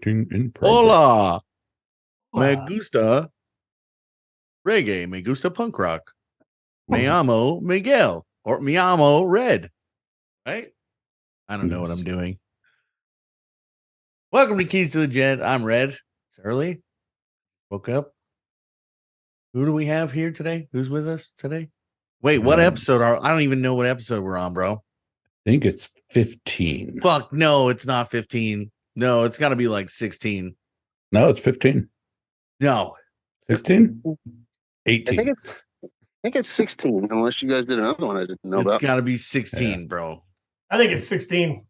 Recording in progress. Hola. Me gusta reggae. Me gusta punk rock. Me amo Miguel. Or me amo Red. Right? I don't know what I'm doing. Welcome to Keys to the Jet. I'm Red. It's early. Woke up. Who do we have here today? Who's with us today? Wait, what episode I don't even know what episode we're on, bro. I think it's 15. Fuck, no, it's not 15. No, it's got to be like 16. No, it's 15. No. 16? 18. I think it's 16, unless you guys did another one I didn't know about. It's got to be 16, bro. I think it's 16.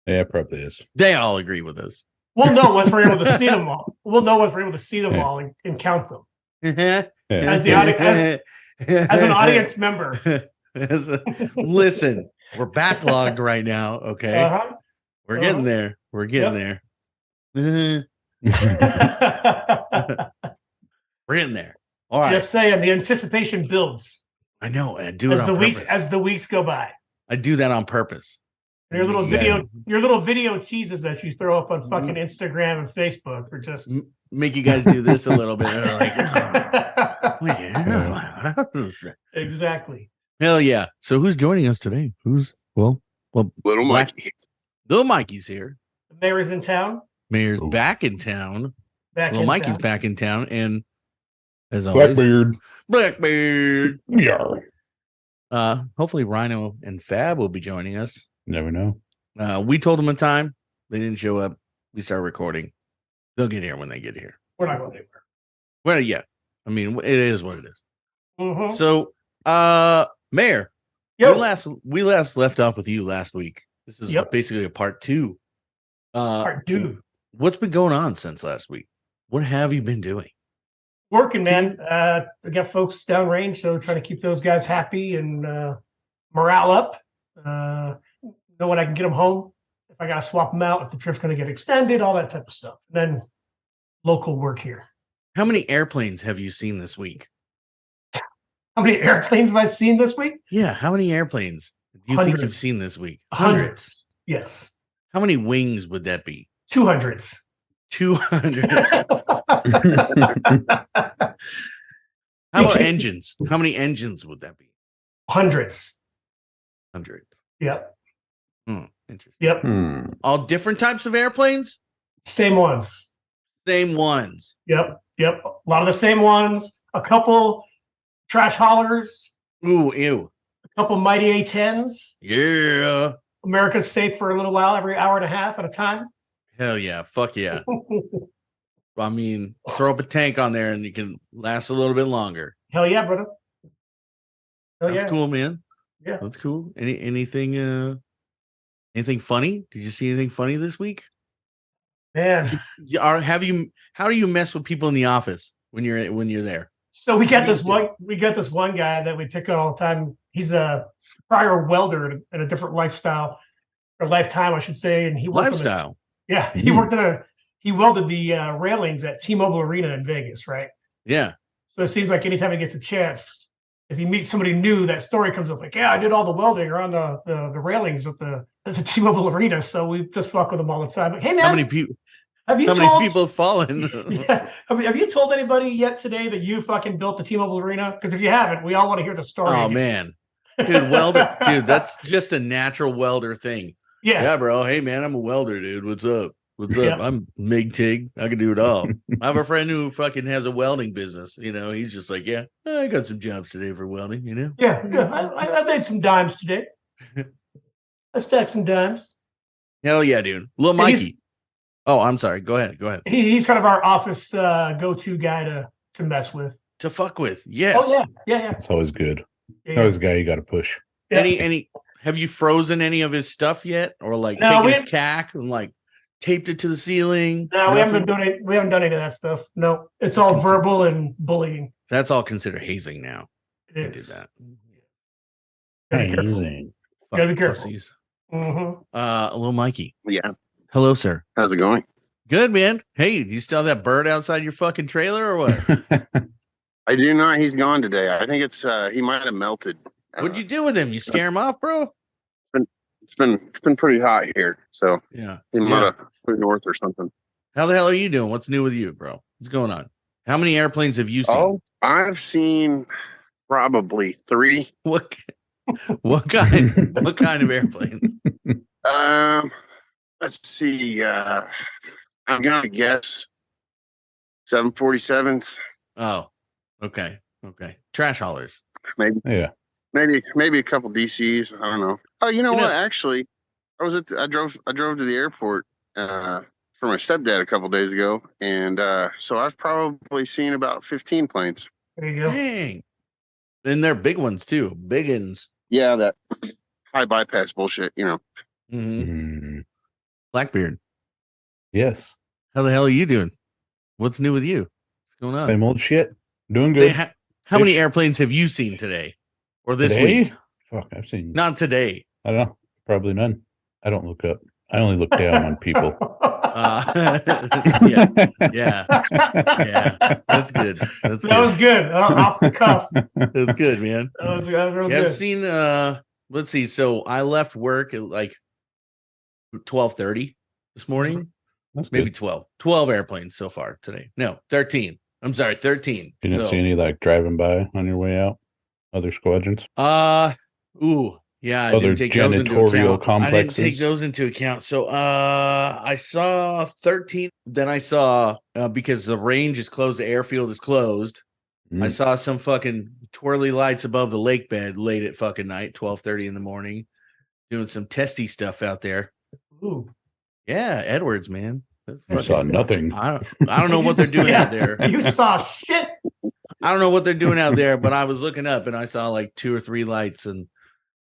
Yeah, it probably is. They all agree with us. We'll know once we're able to see them all. We'll know once we're able to see them all and count them. As the audience, as an audience member. Listen, we're backlogged right now. Okay, we're getting there. We're getting there. We're getting there. All right. Just saying, the anticipation builds. I know. I do it on purpose. As the weeks go by. I do that on purpose. Your little video teases that you throw up on fucking Instagram and Facebook are just make you guys do this a little bit. Exactly. Hell yeah. So who's joining us today? Well, Little Mikey. Little Mikey's here. The mayor's in town. Mayor's back in town. Little Mikey's back in town, and as always, Blackbeard. Yeah. Hopefully Rhino and Fab will be joining us. Never know. We told them a time. They didn't show up. We start recording. They'll get here when they get here. We're not going anywhere. Well, yeah. I mean, it is what it is. Mm-hmm. So, Mayor, we last left off with you last week. This is basically a part two. Part two. What's been going on since last week? What have you been doing? Working, man. We got folks downrange, so trying to keep those guys happy and morale up. Know when I can get them home, if I got to swap them out, if the trip's going to get extended, all that type of stuff. And then local work here. How many airplanes have you seen this week? How many airplanes have I seen this week? Yeah, how many airplanes do you think you've seen this week? Hundreds. Yes. How many wings would that be? 200s. 200. How about engines? How many engines would that be? Hundreds. Interesting. Yep. Yep. All different types of airplanes? Same ones. Same ones. Yep. A lot of the same ones. A couple trash haulers. Ooh, ew. A couple mighty A-10s. Yeah. America's safe for a little while, every hour and a half at a time. Hell yeah. Fuck yeah. I mean, throw up a tank on there and you can last a little bit longer. Hell yeah, brother. That's cool, man. Yeah. That's cool. Anything funny? Did you see anything funny this week? Man. How do you mess with people in the office when you're there? So we got this one guy that we pick on all the time. He's a prior welder in a different lifetime, I should say. And he worked he welded the railings at T-Mobile Arena in Vegas, right? Yeah. So it seems like anytime he gets a chance, if he meets somebody new, that story comes up like, yeah, I did all the welding around the railings at the T-Mobile Arena. So we just fuck with him all the time. Like, hey man, how many people have fallen? Yeah. Have you told anybody yet today that you fucking built the T-Mobile Arena? Because if you haven't, we all want to hear the story. Oh man, dude, that's just a natural welder thing. Yeah, bro. Hey man, I'm a welder, dude. What's up? I'm MIG TIG. I can do it all. I have a friend who fucking has a welding business. You know, he's just like, yeah, I got some jobs today for welding. You know. Yeah. I made some dimes today. I stacked some dimes. Hell yeah, dude. Lil Mikey. Oh, I'm sorry. Go ahead. He's kind of our office go-to guy to mess with. To fuck with. Yes. Oh yeah. It's always good. Yeah. Always a guy you got to push. Yeah. Any? Have you frozen any of his stuff yet, or like taken his cack and like taped it to the ceiling? No, we haven't done any of that stuff. No, it's all verbal and bullying. That's all considered hazing now. It is. I did that. Hazing. Gotta be careful. Pussies. Mm-hmm. Lil Mikey. Yeah. Hello, sir. How's it going? Good, man. Hey, do you still have that bird outside your fucking trailer or what? I do not. He's gone today. I think it's he might have melted. What'd you do with him? You scare him off, bro? It's been pretty hot here, so yeah, he might have flew north or something. How the hell are you doing? What's new with you, bro? What's going on? How many airplanes have you seen? Oh, I've seen probably 3. What kind of airplanes? Let's see. I'm gonna guess 747s. Oh, okay. Trash haulers. Maybe. Yeah. Maybe a couple DCs. I don't know. Oh, you know what? Actually, I drove to the airport for my stepdad a couple days ago, and so I've probably seen about 15 planes. There you go. Dang. And they're big ones too. Big uns. Yeah, that high bypass bullshit, Blackbeard. Yes. How the hell are you doing? What's new with you? What's going on? Same old shit. Doing good. How many airplanes have you seen today or this week? Fuck, I've seen. Not today. I don't know. Probably none. I don't look up. I only look down on people. Yeah. That's good. That was good. Off the cuff. That's good, man. That was real good. I've seen. Let's see. So I left work at like 12:30 this morning. That's maybe good. 12 airplanes so far today. No, 13. I'm sorry, 13. You didn't see any like driving by on your way out? Other squadrons? Yeah, I Other didn't take those into account. complexes? I didn't take those into account. So I saw 13. Then I saw because the range is closed, the airfield is closed. I saw some fucking twirly lights above the lake bed late at fucking night, 12:30 in the morning, doing some testy stuff out there. Ooh. Yeah, Edwards, man. I saw nothing. I don't know what they're doing out there. You saw shit. I don't know what they're doing out there, but I was looking up and I saw like 2 or 3 lights, and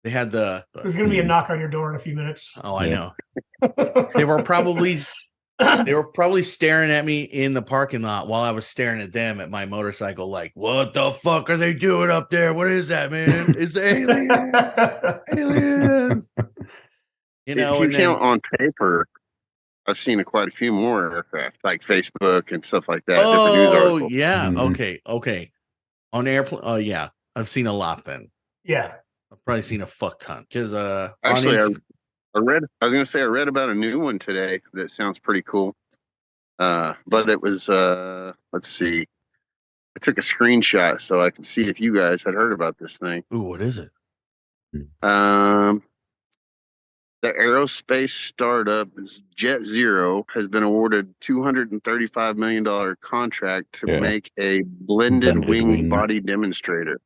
they had the. There's gonna be a knock on your door in a few minutes. Oh, I know. They were probably staring at me in the parking lot while I was staring at them at my motorcycle. Like, what the fuck are they doing up there? What is that, man? It's aliens. If you count on paper, I've seen quite a few more aircraft, like Facebook and stuff like that. Oh, yeah. Okay. On airplane. Yeah. I've seen a lot then. Yeah. I've probably seen a fuck ton. Because actually, I read about a new one today that sounds pretty cool. But it was let's see. I took a screenshot so I could see if you guys had heard about this thing. Ooh, what is it? The aerospace startup Jet Zero has been awarded $235 million contract to make a blended wing body demonstrator.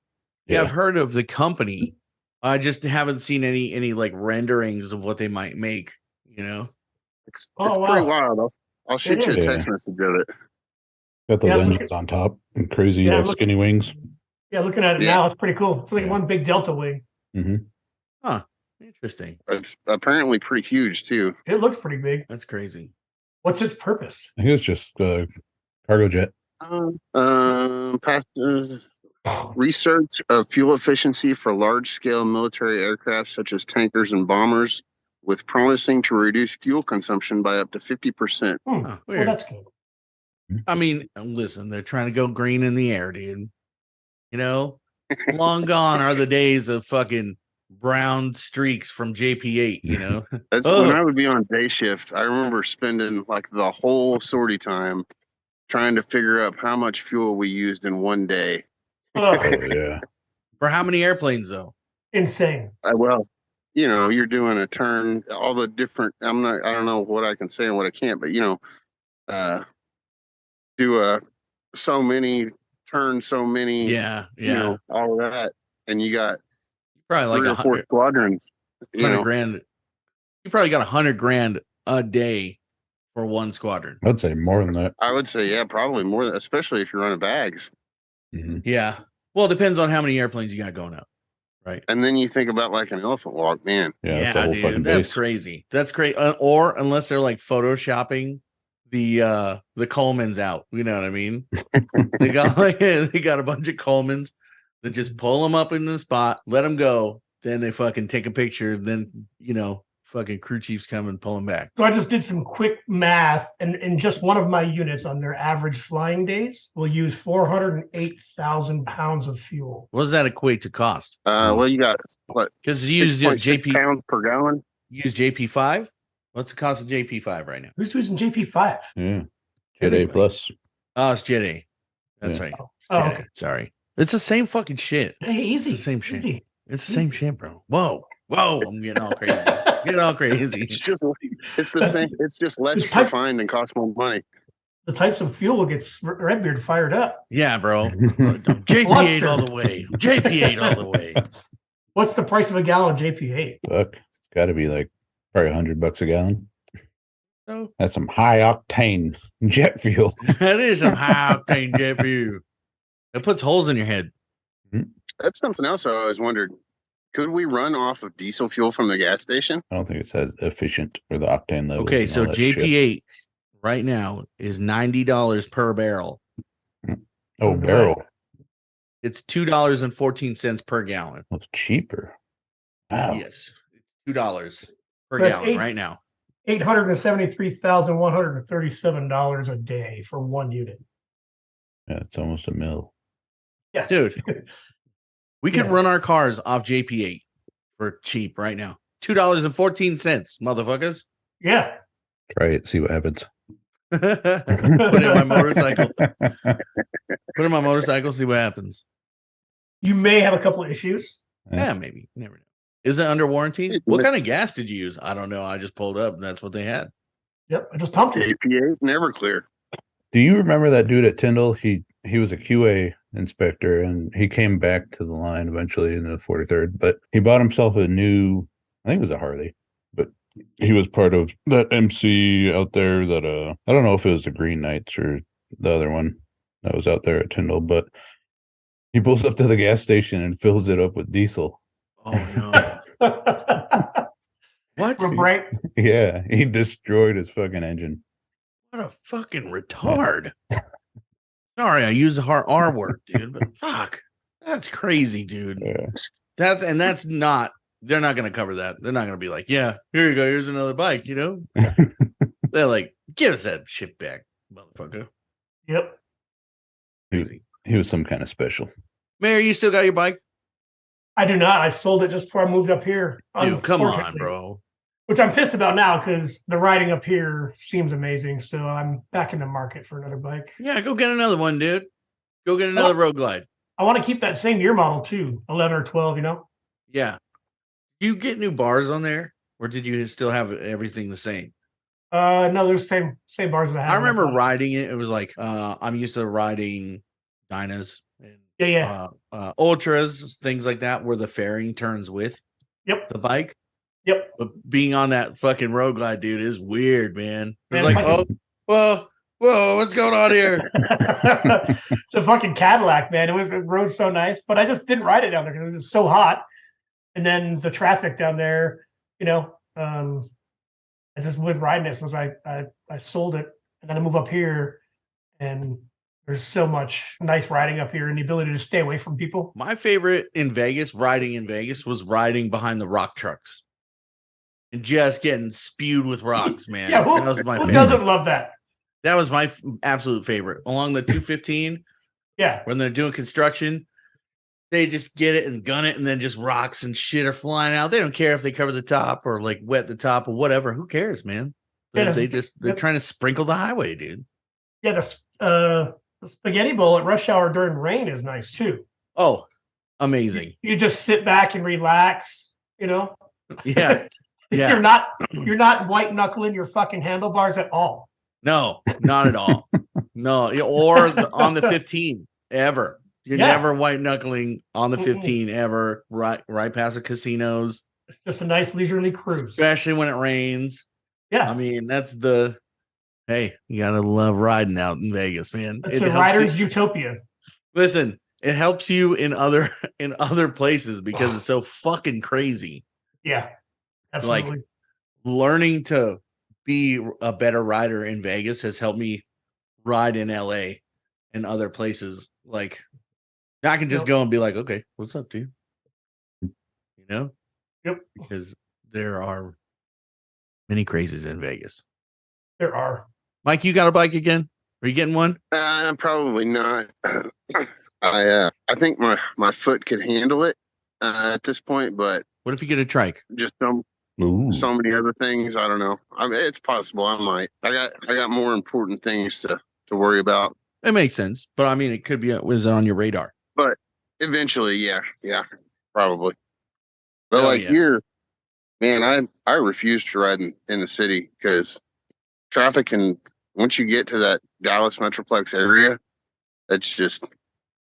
Yeah, I've heard of the company. I just haven't seen any like renderings of what they might make. It's pretty wild. I'll shoot you a text message of it. Got those engines on top and crazy skinny wings. Yeah, looking at it now, it's pretty cool. It's like one big Delta wing. Huh. Interesting. It's apparently pretty huge too. It looks pretty big. That's crazy. What's its purpose? I think it's just cargo jet. Research of fuel efficiency for large-scale military aircraft such as tankers and bombers, with promising to reduce fuel consumption by up to 50%. Well, that's good. I mean, listen, they're trying to go green in the air, dude. Long gone are the days of fucking brown streaks from JP8, That's when I would be on day shift. I remember spending like the whole sortie time trying to figure out how much fuel we used in one day. Yeah. For how many airplanes though? Insane. Well, you're doing a turn, all the different, I don't know what I can say and what I can't, but do so many turns, so many, all of that. And you got probably like 3 or 4 squadrons. $100,000. You probably got $100,000 a day for one squadron. I'd say more than that. I would say, probably more, especially if you're running bags. Yeah. Well, it depends on how many airplanes you got going out. Right. And then you think about like an elephant walk, man. Yeah, dude, that's crazy. That's great. Or unless they're like photoshopping the Colemans out. You know what I mean? they got a bunch of Colemans that just pull them up in the spot, let them go. Then they fucking take a picture. Then, fucking crew chiefs come and pull them back. So I just did some quick math, and in just one of my units on their average flying days will use 408,000 pounds of fuel. What does that equate to cost? Well, you got what? Because you use JP pounds per gallon. You use JP5. What's the cost of JP5 right now? Who's using JP5? Yeah. Jet A plus. Oh, it's Jet A. That's Yeah. right. Oh, Jet A. okay. Sorry. It's the same fucking shit. Hey, easy. It's the same shit. Easy. It's the same shit, bro. Whoa. I'm getting all crazy. Getting all crazy. It's the same. It's just less This type- refined and costs more money. The types of fuel will get Redbeard fired up. Yeah, bro. JP8 all the way. JP8 all the way. What's the price of a gallon of JP8? Fuck. It's got to be like probably $100 a gallon. So That's some high octane jet fuel. that is some high octane jet fuel. It puts holes in your head. That's something else I always wondered. Could we run off of diesel fuel from the gas station? I don't think it says efficient or the octane level. Okay, so JP8 right now is $90 per barrel. Oh, barrel. It's $2.14 per gallon. Well, it's cheaper. Wow. Yes, $2 per That's gallon right now. $873,137 a day for one unit. Yeah, it's almost a mil. Yeah, Dude. We could run our cars off JP8 for cheap right now. $2.14, motherfuckers. Yeah. Try it, see what happens. Put it in my motorcycle. Put it in my motorcycle, see what happens. You may have a couple of issues. Yeah, maybe. You never know. Is it under warranty? What kind of gas did you use? I don't know. I just pulled up and that's what they had. Yep, I just pumped it. JP8 never clear. Do you remember that dude at Tyndall? He was a QA inspector and he came back to the line eventually in the 43rd, but he bought himself a new, I think it was a Harley, but he was part of that MC out there that I don't know if it was the Green Knights or the other one that was out there at Tyndall, but he pulls up to the gas station and fills it up with diesel. Oh no. What? Right. Yeah, he destroyed his fucking engine. What a fucking retard. Sorry, I use the hard R word, dude, but fuck. That's crazy, dude. Yeah. That's not, they're not going to cover that. They're not going to be like, yeah, here you go. Here's another bike, you know? They're like, give us that shit back, motherfucker. Yep. Crazy. He was some kind of special. Mayor, you still got your bike? I do not. I sold it just before I moved up here. Dude, come on, unfortunately. bro. Which I'm pissed about now because the riding up here seems amazing. So I'm back in the market for another bike. Yeah, go get another one, dude. Go get another Road Glide. I want to keep that same year model too, 11 or 12, you know? Yeah. Do you get new bars on there? Or did you still have everything the same? No, there's same bars that I have. I remember riding it. It was like I'm used to riding Dynas and Ultras, things like that, where the fairing turns with the bike. Yep. But being on that fucking Road Glide, dude, is weird, man. It's Man, like, fucking... whoa, what's going on here? It's a fucking Cadillac, man. It rode so nice, but I just didn't ride it down there because it was so hot. And then the traffic down there, you know, I just wouldn't ride it. So I sold it, and then I move up here, and there's so much nice riding up here and the ability to stay away from people. My favorite riding in Vegas, was riding behind the rock trucks and just getting spewed with rocks, man. Yeah, that was my who favorite. doesn't love that? That was my absolute favorite. Along the 215, yeah, when they're doing construction, they just get it and gun it, and then just rocks and shit are flying out. They don't care if they cover the top or like wet the top or whatever. Who cares, man? They're trying to sprinkle the highway, dude. Yeah, the spaghetti bowl at rush hour during rain is nice too. Oh, amazing. You just sit back and relax, you know? Yeah. Yeah. You're not white knuckling your fucking handlebars at all. No, not at all. No, or on the 15 ever. You're never white knuckling on the 15 ever. Right past the casinos. It's just a nice leisurely cruise, especially when it rains. Yeah, I mean hey, you gotta love riding out in Vegas, man. It's a rider's utopia. Listen, it helps you in other places because it's so fucking crazy. Yeah, absolutely. Like learning to be a better rider in Vegas has helped me ride in LA and other places. Like I can just go and be like, okay, what's up, dude? You know? Yep. Because there are many crazies in Vegas. There are. Mike, you got a bike again? Are you getting one? Probably not. I think my foot could handle it at this point, but what if you get a trike? Just so many other things. I don't know. I mean, it's possible I might. I got more important things to to worry about. It makes sense, but I mean, it could be was on your radar. But eventually, yeah, probably. But Hell like yeah. here, man, I refuse to ride in the city because traffic, and once you get to that Dallas Metroplex area, that's just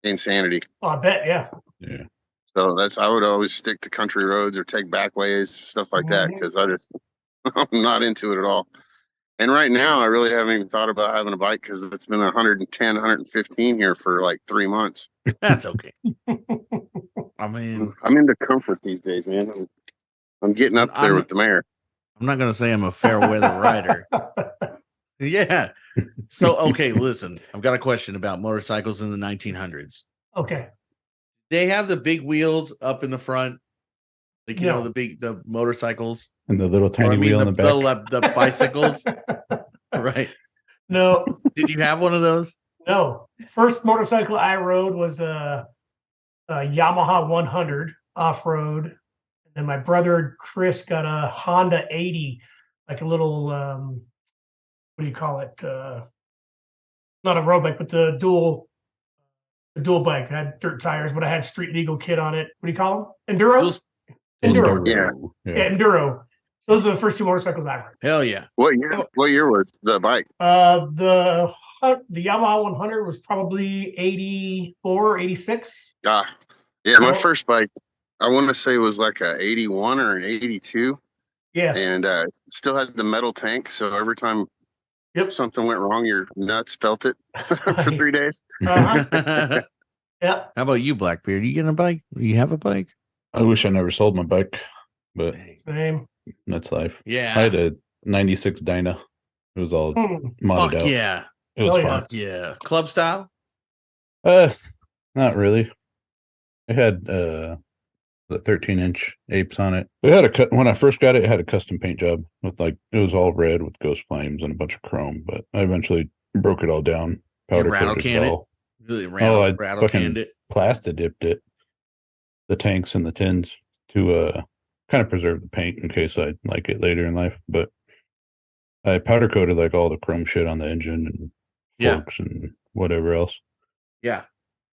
insanity. Oh, I bet, yeah. Yeah. So I would always stick to country roads or take back ways, stuff like that, because I'm not into it at all. And right now, I really haven't even thought about having a bike because it's been 110, 115 here for like 3 months. That's okay. I mean, I'm into comfort these days, man. I'm getting up there with the mayor. I'm not going to say I'm a fair weather rider. Yeah. So, okay, listen, I've got a question about motorcycles in the 1900s. Okay. They have the big wheels up in the front, like, you know, the motorcycles. And the little tiny wheel in the back. The bicycles. Right. No. Did you have one of those? No. First motorcycle I rode was a Yamaha 100 off-road. And then my brother Chris got a Honda 80, like a little, what do you call it? Not a road bike, but the dual bike. It had dirt tires, but I had street legal kit on it. What do you call them? Enduro? Enduro. Yeah, Enduro. Those are the first two motorcycles I rode. Hell yeah. What year was the bike? The Yamaha 100 was probably 84, 86. Yeah, my first bike, I want to say, was like a 81 or an 82. Yeah. And still had the metal tank, so every time something went wrong, your nuts felt it for 3 days. Uh-huh. Yeah. How about you, Blackbeard? You getting a bike? Do you have a bike? I wish I never sold my bike, but same. That's life. Yeah. I had a 96 Dyna. It was all modded out. Yeah. It was fun. Fuck yeah. Club style? Not really. It had the 13-inch apes on it. It had when I first got it, it had a custom paint job with it was all red with ghost flames and a bunch of chrome, but I eventually broke it all down. Powder coated it all. Really rattle canned it. Plasta dipped it, the tanks and the tins, to kind of preserve the paint in case I'd like it later in life. But I powder coated like all the chrome shit on the engine and forks and whatever else. Yeah.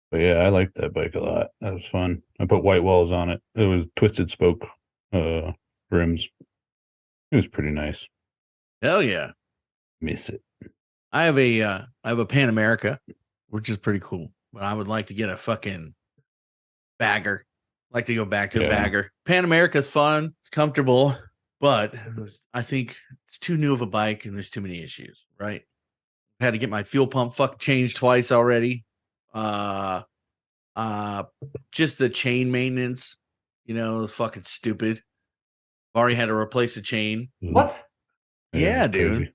But yeah, I liked that bike a lot. That was fun. I put white walls on it. It was twisted spoke rims. It was pretty nice. Hell yeah. Miss it. I have a Pan America, which is pretty cool. But I would like to get a fucking bagger. Like to go back to a bagger. Pan America's fun. It's comfortable, but I think it's too new of a bike and there's too many issues, right? I had to get my fuel pump changed twice already. Just the chain maintenance, is fucking stupid. I've already had to replace the chain. What? Yeah, dude.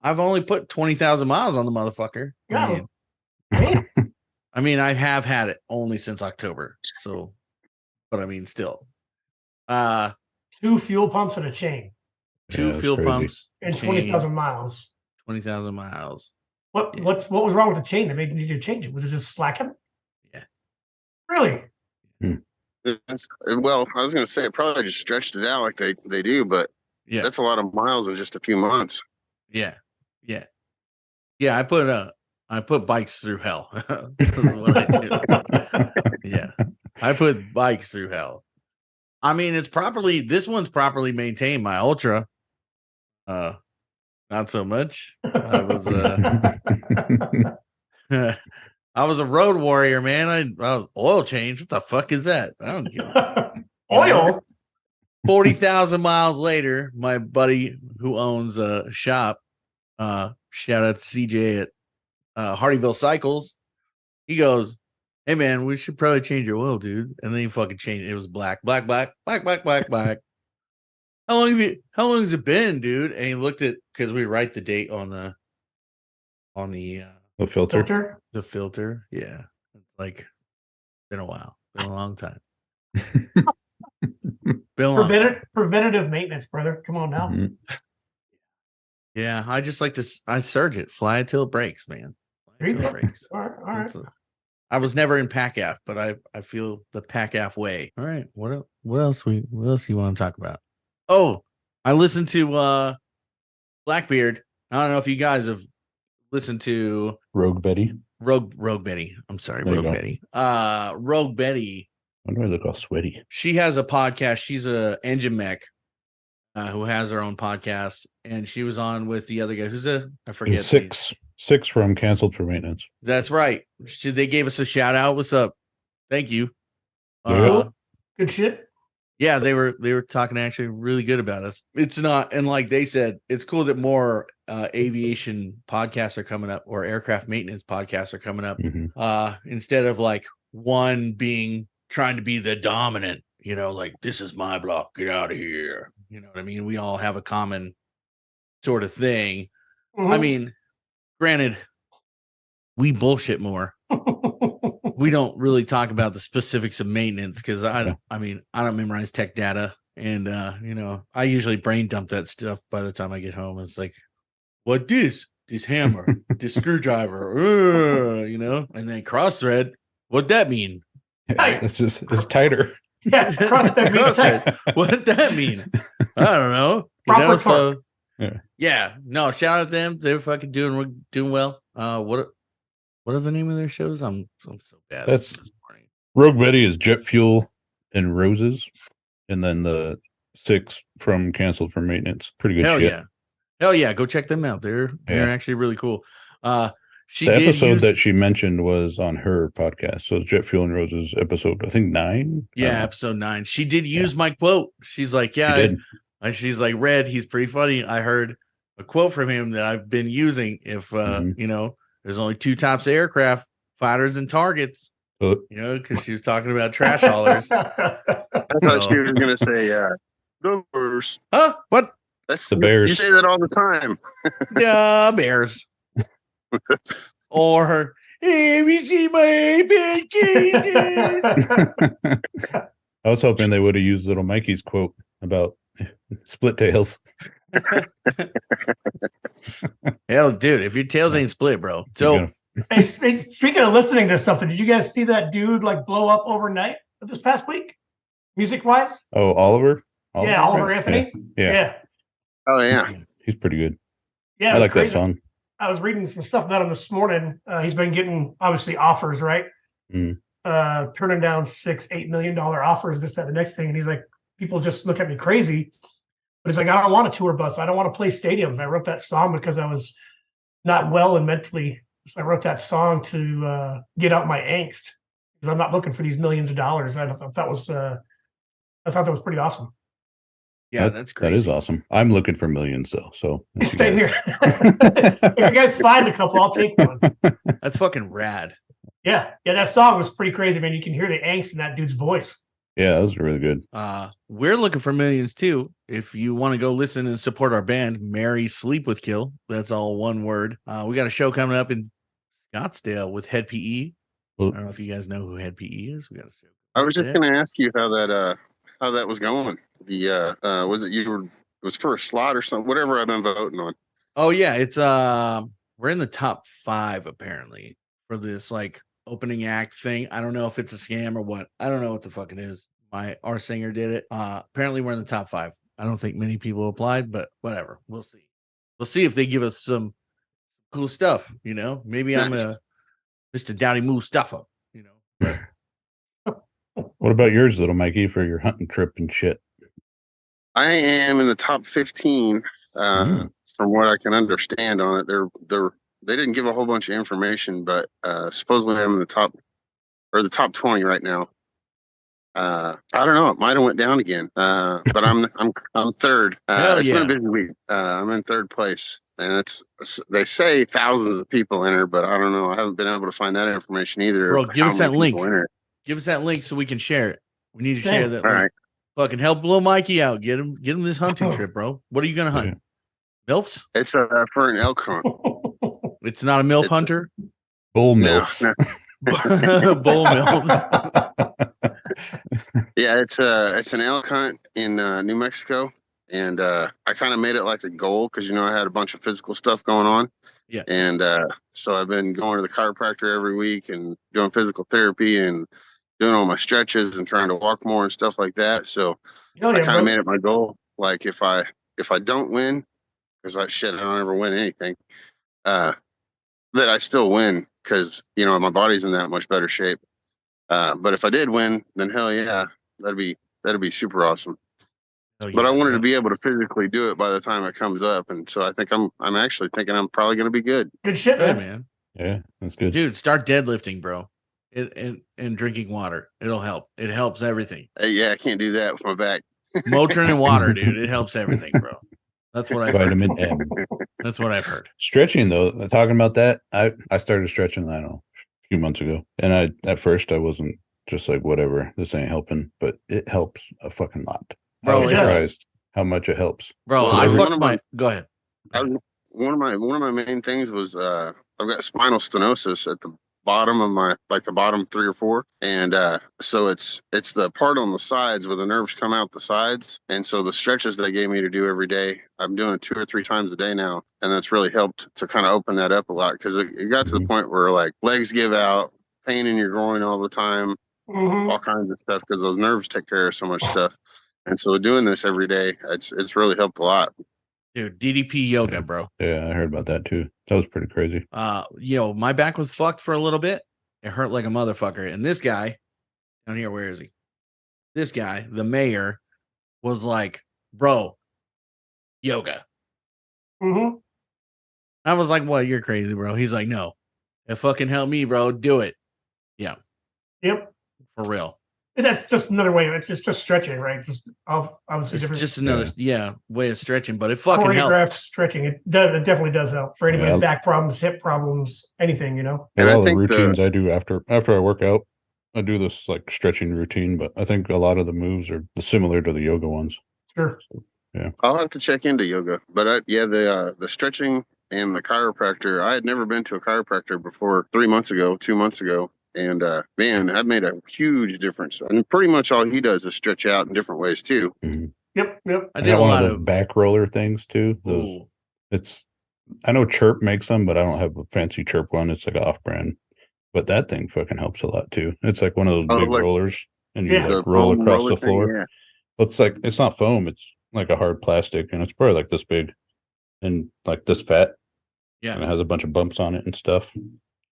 I've only put 20,000 miles on the motherfucker. Yeah. I mean, I have had it only since October. So, but I mean, still. 2 fuel pumps and a chain. 2 fuel pumps and 20,000 miles. 20,000 miles. What was wrong with the chain that made you need to change it? Was it just slacking? Yeah. Really? Well, I was going to say it probably just stretched it out like they do, but that's a lot of miles in just a few months. Yeah. I put bikes through hell. That's what I do. Yeah. I put bikes through hell. I mean, this one's properly maintained. My Ultra, not so much. I was a road warrior, man. I was oil change. What the fuck is that? I don't give oil. 40,000 miles later, my buddy who owns a shop, shout out to CJ at Hardyville Cycles, he goes, "Hey man, we should probably change your oil, dude." And then he fucking changed it. It was black. How long has it been, dude? And he looked at, because we write the date on the filter. The filter. Yeah. It's like been a while. Been a long time. Preventative maintenance, brother. Come on now. Mm-hmm. Yeah, I just like to surge it, fly it till it breaks, man. Fly it till it breaks. All right. I was never in PACAF, but I feel the PACAF way. All right, what else you want to talk about? Oh, I listened to Blackbeard. I don't know if you guys have listen to Rogue Betty. Rogue Betty. I'm sorry, There you Rogue go. Betty. Rogue Betty. Why do I look all sweaty? She has a podcast. She's a engine mech who has her own podcast, and she was on with the other guy. I forget. Six from Canceled for Maintenance. That's right. They gave us a shout out. What's up? Thank you. Good shit. Yeah, they were talking actually really good about us. It's not, and like they said, it's cool that more aviation podcasts are coming up, or aircraft maintenance podcasts are coming up. Mm-hmm. Instead of like one being trying to be the dominant, like this is my block, get out of here. You know what I mean? We all have a common sort of thing. Mm-hmm. I mean, granted, we bullshit more. We don't really talk about the specifics of maintenance because I don't memorize tech data, and I usually brain dump that stuff by the time I get home. It's like, what this hammer, this screwdriver, and then cross thread. What'd that mean? It's tighter. Yeah, cross thread. What'd that mean? I don't know. Proper So yeah. No, shout out to them. They're fucking doing well. What are the name of their shows? I'm so bad. That's Rogue Betty is Jet Fuel and Roses, and then the 6 from Canceled for Maintenance. Pretty good shit. Hell yeah, go check them out. They're actually really cool. The episode that she mentioned was on her podcast. So Jet Fuel and Roses episode, I think 9. Yeah, episode 9. She did use my quote. She's like, she's like, Red, he's pretty funny. I heard a quote from him that I've been using. If there's only 2 types of aircraft, fighters and targets. Because she was talking about trash haulers. I thought she was going to say, the Bears. Huh? What? That's the Bears. You say that all the time. Yeah, Bears. Or, hey, we see my pancakes. I was hoping they would have used Little Mikey's quote about split tails. Hell, dude, if your tails ain't split, bro. So, hey, speaking of listening to something, did you guys see that dude like blow up overnight this past week, music wise? Oh, Oliver? Yeah, Oliver Anthony. Yeah. Oh yeah, he's pretty good. Yeah, I like that song. I was reading some stuff about him this morning. He's been getting obviously offers, right? Mm. Turning down $6-8 million offers, this, that, the next thing, and he's like, people just look at me crazy. But he's like, I don't want a tour bus. I don't want to play stadiums. I wrote that song because I was not well and mentally. So I wrote that song to get out my angst because I'm not looking for these millions of dollars. I thought that was pretty awesome. Yeah, that's crazy. That is awesome. I'm looking for millions though. So stay here. If you guys find a couple, I'll take one. That's fucking rad. Yeah, that song was pretty crazy, man. You can hear the angst in that dude's voice. Yeah, that was really good. We're looking for millions too. If you want to go listen and support our band, Marry Sleep with Kill. That's all one word. We got a show coming up in Scottsdale with Head PE. I don't know if you guys know who Head PE is. We got a show. I was just going to ask you how that was going. It was for a slot or something, whatever I've been voting on. Oh yeah, it's we're in the top 5 apparently for this like opening act thing. I don't know if it's a scam or what. I don't know what the fuck it is. Our singer did it. Apparently we're in the top 5. I don't think many people applied, but whatever. We'll see. We'll see if they give us some cool stuff. Maybe nice. I'm a Mr. Dowdy Mustafa. But... What about yours, Little Mikey, for your hunting trip and shit? I am in the top 15 from what I can understand on it. They didn't give a whole bunch of information, but supposedly I'm in the top 20 right now. I don't know. It might have went down again, but I'm third. It's been a busy week. I'm in third place, and they say thousands of people enter, but I don't know. I haven't been able to find that information either. Bro, give us that link. Give us that link so we can share it. We need to share that. All link. Right. Fucking help Lil Mikey out. Get him this hunting trip, bro. What are you gonna hunt? MILFs? It's for an elk hunt. It's not a MILF hunter. Bull MILFs. No. Bull MILFs. Yeah, it's an elk hunt in New Mexico, and I kind of made it like a goal because I had a bunch of physical stuff going on. Yeah, and so I've been going to the chiropractor every week and doing physical therapy and doing all my stretches and trying to walk more and stuff like that. So I kind of made it my goal. Like if I don't win, because I don't ever win anything. that I still win because my body's in that much better shape. But if I did win, then hell yeah, that'd be super awesome. Oh, But I yeah, wanted to be able to physically do it by the time it comes up, and so I think I'm actually thinking I'm probably going to be good. Good shit, good, man. man. Yeah, that's good. Dude, start deadlifting, bro. And drinking water. It'll help. It helps everything. Yeah, I can't do that with my back. Motrin and water, dude. It helps everything, bro. That's what I've heard. Vitamin M. That's what I've heard. Stretching though, talking about that, I started stretching, I don't know, a few months ago. And at first I wasn't just like, whatever, this ain't helping, but it helps a fucking lot. Bro, I was it does. surprised how much it helps. Bro, Well, I one fucked of my my- go ahead. One of my main things was I've got spinal stenosis at the bottom of my the bottom 3 or 4, and so it's the part on the sides where the nerves come out the sides, and so the stretches they gave me to do every day, I'm doing 2 or 3 times a day now, and that's really helped to kind of open that up a lot because it got to the point where like legs give out, pain in your groin all the time, all kinds of stuff because those nerves take care of so much stuff, and so doing this every day, it's really helped a lot. Dude, DDP yoga, bro. Yeah, I heard about that too. That was pretty crazy. My back was fucked for a little bit. It hurt like a motherfucker. And this guy down here, where is he? This guy, the mayor, was like, bro, yoga. Mm-hmm. I was like, well, you're crazy, bro. He's like, no, it fucking helped me, bro. Do it. Yeah. Yep. For real. That's just another way. It's just stretching, right? Just obviously It's different. just another way of stretching, but it fucking helped. Choreographed stretching. It definitely does help for anybody Yeah. with back problems, hip problems, anything. And All I the think routines I do after I work out, I do this like stretching routine, but I think a lot of the moves are similar to the yoga ones. Sure. I'll have to check into yoga, but the stretching and the chiropractor. I had never been to a chiropractor before 2 months ago, and man, that made a huge difference. And pretty much all he does is stretch out in different ways too. Yep. I I did got a one lot of those back roller things too. Those I know Chirp makes them, but I don't have a fancy Chirp one. It's like off brand, but that thing fucking helps a lot too. It's like one of those big like- rollers, and you Yeah. like The roll foam across roller the thing, floor. yeah. It's like it's not foam; it's like a hard plastic, and it's probably like this big, and like this fat. Yeah. And it has a bunch of bumps on it and stuff.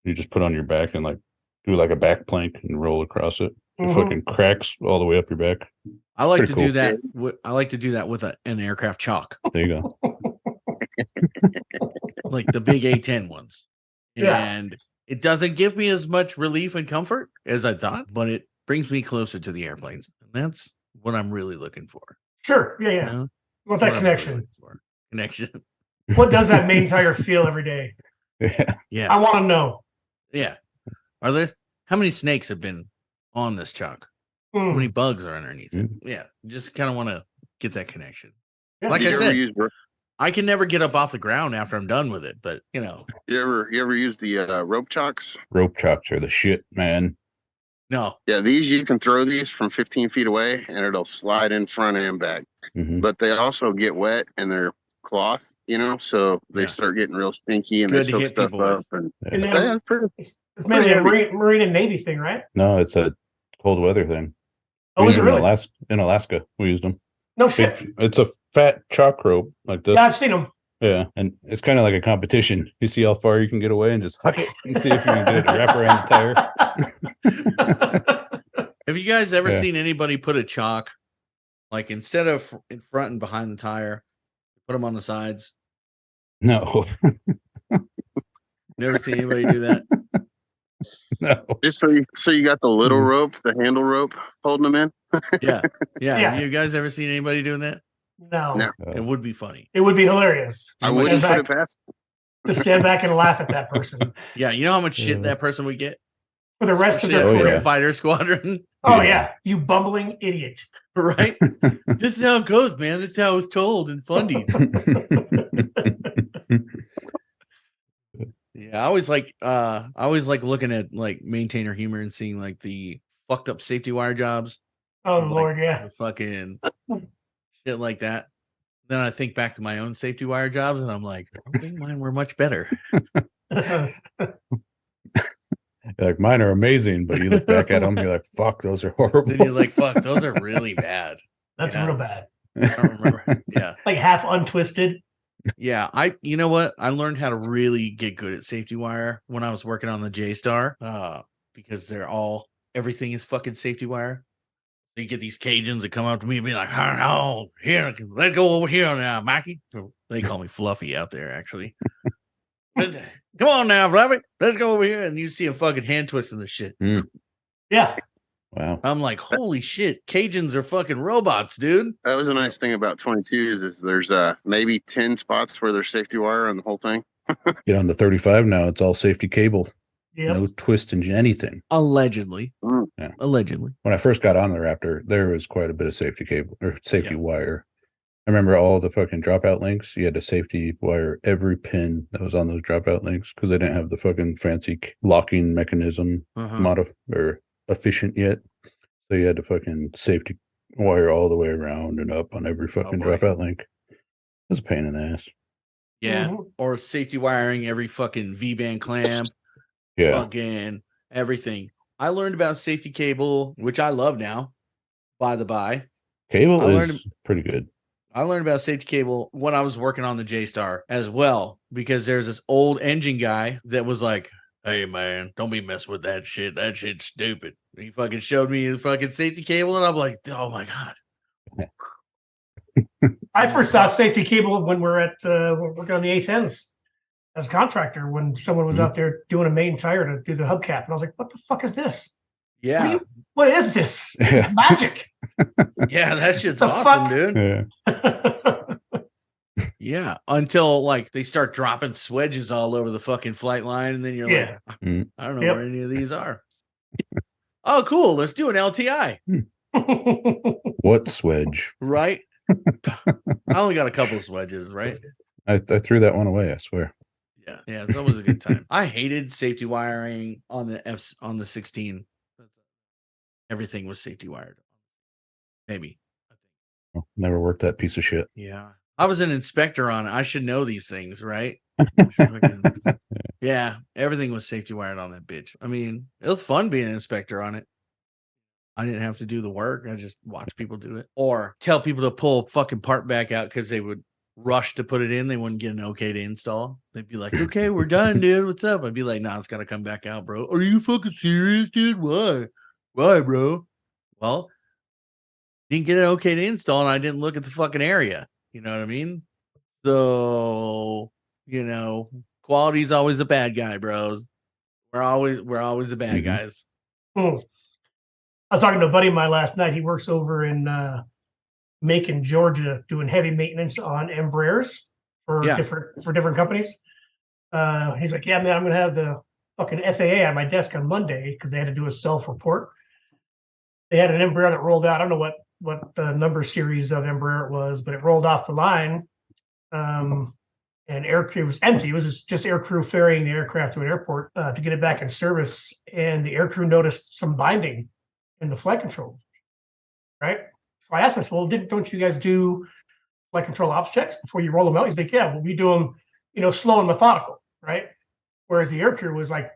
You just put on your back and like do like a back plank and roll across it. It fucking cracks all the way up your back. I like Pretty to do cool. that. I like to do that with an aircraft chalk, There you go. like the big A10 ones. Yeah. And it doesn't give me as much relief and comfort as I thought, but it brings me closer to the airplanes. And that's what I'm really looking for. Sure. Yeah. You Yeah. know? Want That's that what I'm really connection? looking for. Connection. What does that main tire feel every day? Yeah. Yeah. I want to know. Yeah. How many snakes have been on this chalk? How Mm. many bugs are underneath it? Yeah. Just kind of want to get that connection. Yeah. Like Did I you ever said, use I can never get up off the ground after I'm done with it, but you ever use the rope chalks? Rope chalks are the shit, man. no. Yeah, you can throw these from 15 feet away and it'll slide in front and back. Mhm. But they also get wet and they're cloth, so they Yeah. start getting real stinky and Good they to soak hit stuff people up. with. And And then yeah, it's pretty. it's mainly a heavy. Marine and Navy thing, right? No, it's a cold weather thing. Oh, We is used it them really? in Alaska, we used them. No shit. It's a fat chalk rope like this. Yeah, I've seen them. Yeah, and it's kind of like a competition. You see how far you can get away and just huck it and see if you can get it to wrap around the tire. Have you guys ever Yeah. seen anybody put a chalk, like instead of in front and behind the tire, put them on the sides? No, Never seen anybody do that? no. Just so you got the little rope, the handle rope, holding them in. Yeah. Yeah. Yeah. Have you guys ever seen anybody doing that? No. No. It would be funny. It would be hilarious. I Stand wouldn't back- put it past. To stand back and laugh at that person Yeah. You know how much shit Yeah. that person would get? for the rest of Especially their Oh, a career. yeah. fighter squadron. Oh Yeah. yeah, you bumbling idiot. Right? This is how it goes, man. That's how it's told and funded. Yeah, I always like looking at like maintainer humor and seeing like the fucked up safety wire jobs. Oh Like, Lord, yeah. the fucking shit like that. Then I think back to my own safety wire jobs and I'm like, I think mine were much better. Like mine are amazing, but you look back at them, you're like, "Fuck, those are horrible." Then you're like, fuck, those are really bad. That's Yeah. real bad. I don't remember. Yeah. Like half untwisted. Yeah, you know what? I learned how to really get good at safety wire when I was working on the J-Star, because everything is fucking safety wire. So you get these Cajuns that come up to me and be like, "Oh, here, let's go over here now, Mikey." They call me Fluffy out there, actually. Come on now, Fluffy, let's go over here, and you see him fucking hand twisting the shit. Yeah. Wow. I'm like, holy shit, Cajuns are fucking robots, dude. That was a nice thing about 22s is there's maybe 10 spots where there's safety wire on the whole thing. Get on the 35 now. It's all safety cable. Yep. No twisting anything. Allegedly. Yeah. Allegedly. When I first got on the Raptor, there was quite a bit of safety cable or safety wire. I remember all the fucking dropout links. You had to safety wire every pin that was on those dropout links because they didn't have the fucking fancy locking mechanism or efficient yet. So you had to fucking safety wire all the way around and up on every fucking dropout link. It was a pain in the ass. Yeah. Or safety wiring every fucking V-band clamp. Yeah. Fucking everything. I learned about safety cable, which I love now, by the by. Cable is pretty good. I learned about safety cable when I was working on the J-Star as well, because there's this old engine guy that was like, "Hey man, don't be messing with that shit. That shit's stupid." He fucking showed me the fucking safety cable, and I'm like, "Oh my god." I first saw safety cable when we're working on the A10s as a contractor. When someone was out there doing a main tire to do the hubcap, and I was like, "What the fuck is this? Yeah, what is this? It's magic." Yeah, that shit's awesome, dude. Yeah. Yeah, until like they start dropping swedges all over the fucking flight line, and then you're like, I don't know where any of these are. Oh, cool. Let's do an LTI. What swedge? Right? I only got a couple of swedges, right? I threw that one away, I swear. Yeah, it's always a good time. I hated safety wiring on the 16. Everything was safety wired. Maybe. Never worked that piece of shit. Yeah. I was an inspector on it. I should know these things, right? Yeah, everything was safety wired on that bitch. I mean, it was fun being an inspector on it. I didn't have to do the work. I just watched people do it. Or tell people to pull a fucking part back out because they would rush to put it in. They wouldn't get an okay to install. They'd be like, "Okay, we're done, dude. What's up?" I'd be like, "Nah, it's got to come back out, bro." "Are you fucking serious, dude? Why? Why, bro?" Well, didn't get an okay to install, and I didn't look at the fucking area. You know what I mean? So, quality's always a bad guy, bros. We're always the bad guys. I was talking to a buddy of mine last night. He works over in Macon, Georgia, doing heavy maintenance on Embraers for different companies. He's like, "Yeah, man, I'm gonna have the fucking FAA on my desk on Monday because they had to do a self-report. They had an Embraer that rolled out. I don't know what the number series of Embraer it was, but it rolled off the line, and aircrew was empty. It was just aircrew ferrying the aircraft to an airport to get it back in service, and the aircrew noticed some binding in the flight control, right? So I asked him, "Well, don't you guys do flight control ops checks before you roll them out?" He's like, "Yeah, well, we do them, slow and methodical, right?" Whereas the aircrew was like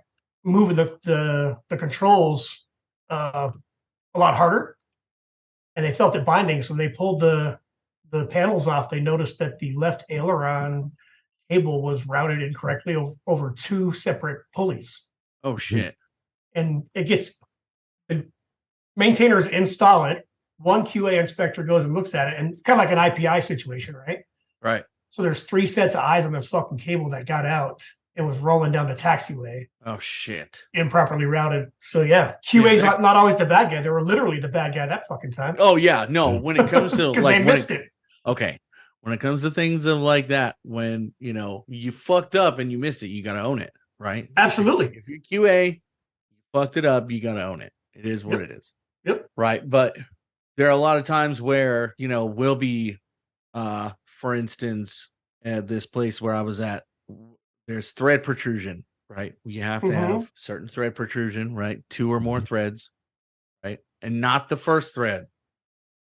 moving the controls a lot harder, and they felt it binding. So they pulled the panels off. They noticed that the left aileron cable was routed incorrectly over two separate pulleys. Oh shit! And the maintainers install it. One QA inspector goes and looks at it, and it's kind of like an IPI situation, right? Right. So there's 3 sets of eyes on this fucking cable that got out and was rolling down the taxiway. Oh shit! Improperly routed. So yeah, QA's not always the bad guy. They were literally the bad guy that fucking time. Oh yeah, no. When it comes to because they missed it. Okay. When it comes to things of like that, when you fucked up and you missed it, you got to own it, right? Absolutely. If you're QA, you fucked it up, you got to own it. It is what it is. Yep. Right. But there are a lot of times where, we'll be, for instance, at this place where I was at, there's thread protrusion, right? You have to have certain thread protrusion, right? 2 or more threads, right? And not the first thread.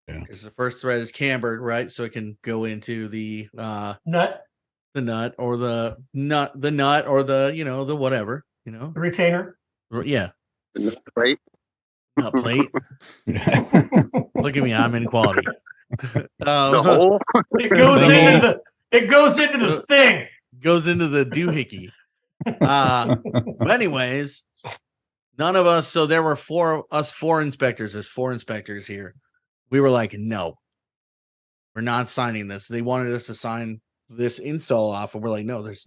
Yeah. Because the first thread is cambered, right? So it can go into the nut or the the whatever, the retainer. Yeah. The nut plate. Nut plate. Look at me, I'm in quality. The hole. It It goes into the thing. Goes into the doohickey. But anyways, none of us. So there were four inspectors. There's 4 inspectors here. We were like, no, we're not signing this. They wanted us to sign this install off, and we're like, no, there's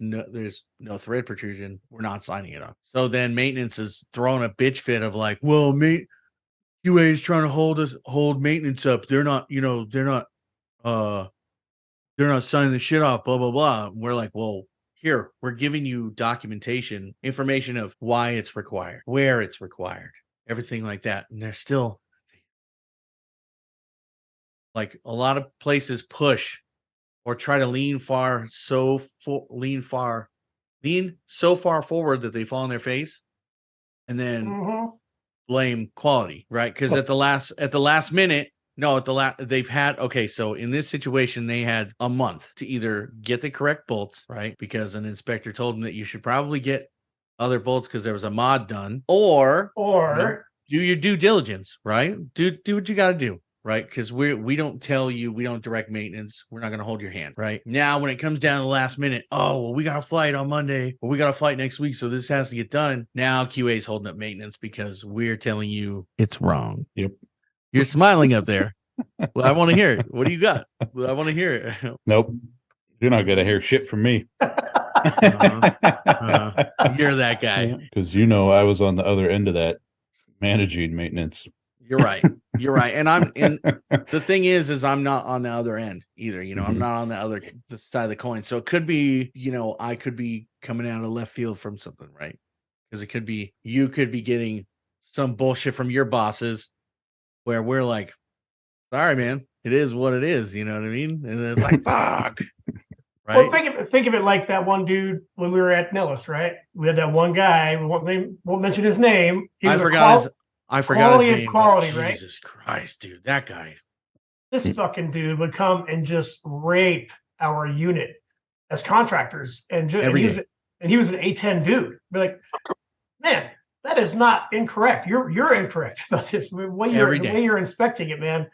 no thread protrusion. We're not signing it off. So then maintenance is throwing a bitch fit of like, well, QA is trying to hold maintenance up. They're not signing the shit off, blah, blah, blah. We're like, well, here, we're giving you documentation, information of why it's required, where it's required, everything like that. And they're still like a lot of places push or try to lean so far forward that they fall on their face and then blame quality, right? Because at the last minute, they've had, okay, so in this situation, they had a month to either get the correct bolts, right? Because an inspector told them that you should probably get other bolts because there was a mod done, or do your due diligence, right? Do what you got to do, right? Because we don't tell you, we don't direct maintenance. We're not going to hold your hand, right? Now, when it comes down to the last minute, oh, well, we got a flight on Monday, or we got a flight next week, so this has to get done. Now QA is holding up maintenance because we're telling you it's wrong. Yep. You're smiling up there. Well, I want to hear it. What do you got? I want to hear it. Nope. You're not going to hear shit from me. You're that guy. Because I was on the other end of that managing maintenance. You're right. And the thing is I'm not on the other end either. I'm not on the side of the coin. So it could be, I could be coming out of left field from something, right? Because it could be, you could be getting some bullshit from your bosses where we're like, sorry, man, it is what it is. You know what I mean? And it's like, fuck. Right? Well, think of it like that one dude when we were at Nellis, right? We had that one guy. We won't mention his name. I forgot his name. Quality, right? Jesus Christ, dude, that guy. This fucking dude would come and just rape our unit as contractors, and he was an A10 dude. Be like, man, that is not incorrect. You're incorrect about this. The way you're inspecting it, man.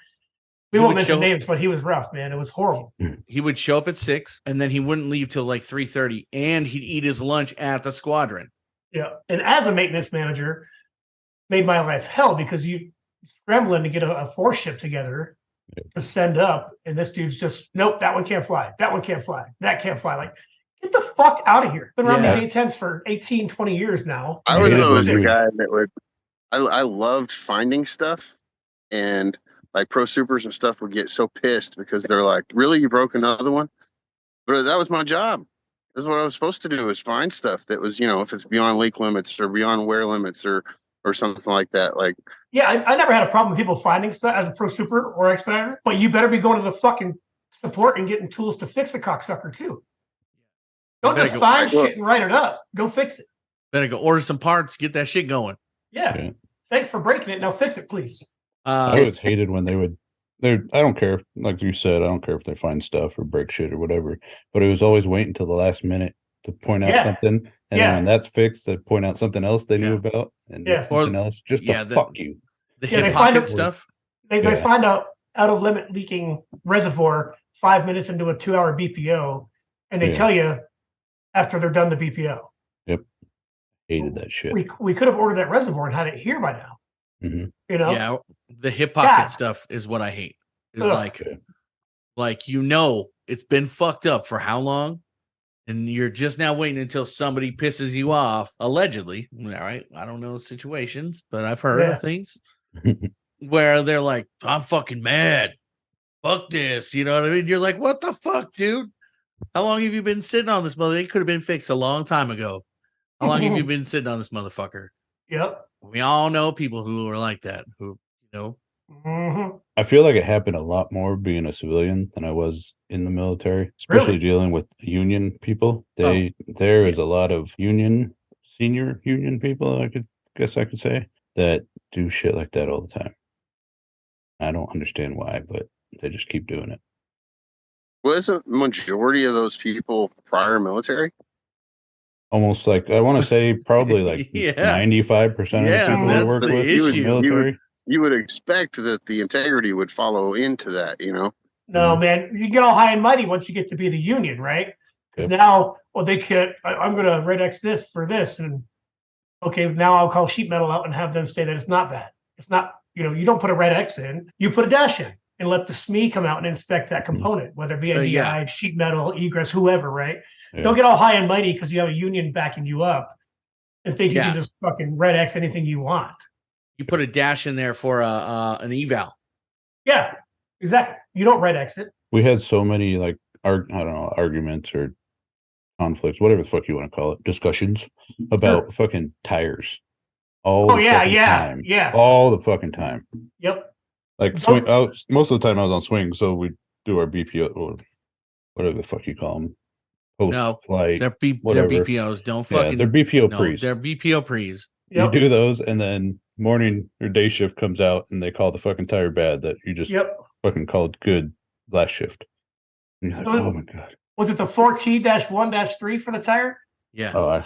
We won't mention names, but he was rough, man. It was horrible. He would show up at 6, and then he wouldn't leave till like 3:30, and he'd eat his lunch at the squadron. Yeah, and as a maintenance manager, made my life hell because you scrambling to get a 4-ship together to send up, and this dude's just, nope, that one can't fly. That one can't fly. That can't fly. Like, get the fuck out of here. Been around these A10s for 18, 20 years now. I was always the guy that would, I loved finding stuff, and like pro supers and stuff would get so pissed because they're like, really, you broke another one? But that was my job. This is what I was supposed to do, is find stuff that was, if it's beyond leak limits or beyond wear limits or something like that. Like, yeah, I never had a problem with people finding stuff as a pro super or expediter, but you better be going to the fucking support and getting tools to fix the cocksucker too. Don't just find shit and write it up. Go fix it. Better go order some parts, get that shit going. Yeah. Thanks for breaking it. Now fix it, please. I always hated when I don't care, like you said, I don't care if they find stuff or break shit or whatever, but it was always waiting until the last minute to point out something. And then when that's fixed, they point out something else they knew about and something else just to fuck you. The hip pocket stuff. They find out of limit leaking reservoir 5 minutes into a 2-hour BPO, and they tell you after they're done the BPO. Yep. Hated that shit. We could have ordered that reservoir and had it here by now. Mm-hmm. Yeah, the hip pocket stuff is what I hate. It's like it's been fucked up for how long, and you're just now waiting until somebody pisses you off, allegedly. All right, I don't know situations, but I've heard of things where they're like, "I'm fucking mad, fuck this," you know what I mean? You're like, "What the fuck, dude? How long have you been sitting on this mother? It could have been fixed a long time ago. How long have you been sitting on this motherfucker?" Yep. We all know people who are like that, who, I feel like it happened a lot more being a civilian than I was in the military, especially dealing with union people. There is a lot of senior union people, I could say, that do shit like that all the time. I don't understand why, but they just keep doing it. Well, isn't majority of those people prior military? Almost like, I want to say probably like 95% of the people I work with issue. military. You would expect that the integrity would follow into that, No, man, you get all high and mighty once you get to be the union, right? Because now, well, they can't. I'm going to red X this for this, and okay, now I'll call sheet metal out and have them say that it's not bad. It's not, you don't put a red X in, you put a dash in and let the SME come out and inspect that component, whether it be NDI, sheet metal, egress, whoever, right? Yeah. Don't get all high and mighty because you have a union backing you up and think you can just fucking red X anything you want. You put a dash in there for an eval. Yeah, exactly. You don't red X it. We had so many I don't know, arguments or conflicts, whatever the fuck you want to call it, discussions about fucking tires. All the time. Yeah. All the fucking time. Yep. Like swing. Most of the time I was on swing, so we do our BPO or whatever the fuck you call them. Post flight. They're BPOs. Don't fucking. They're BPO pre's. They're BPO pre's. Yep. You do those, and then morning or day shift comes out, and they call the fucking tire bad that you just fucking called good last shift. And you're like, oh my god. Was it the 4T-1-3 for the tire? Yeah. Oh,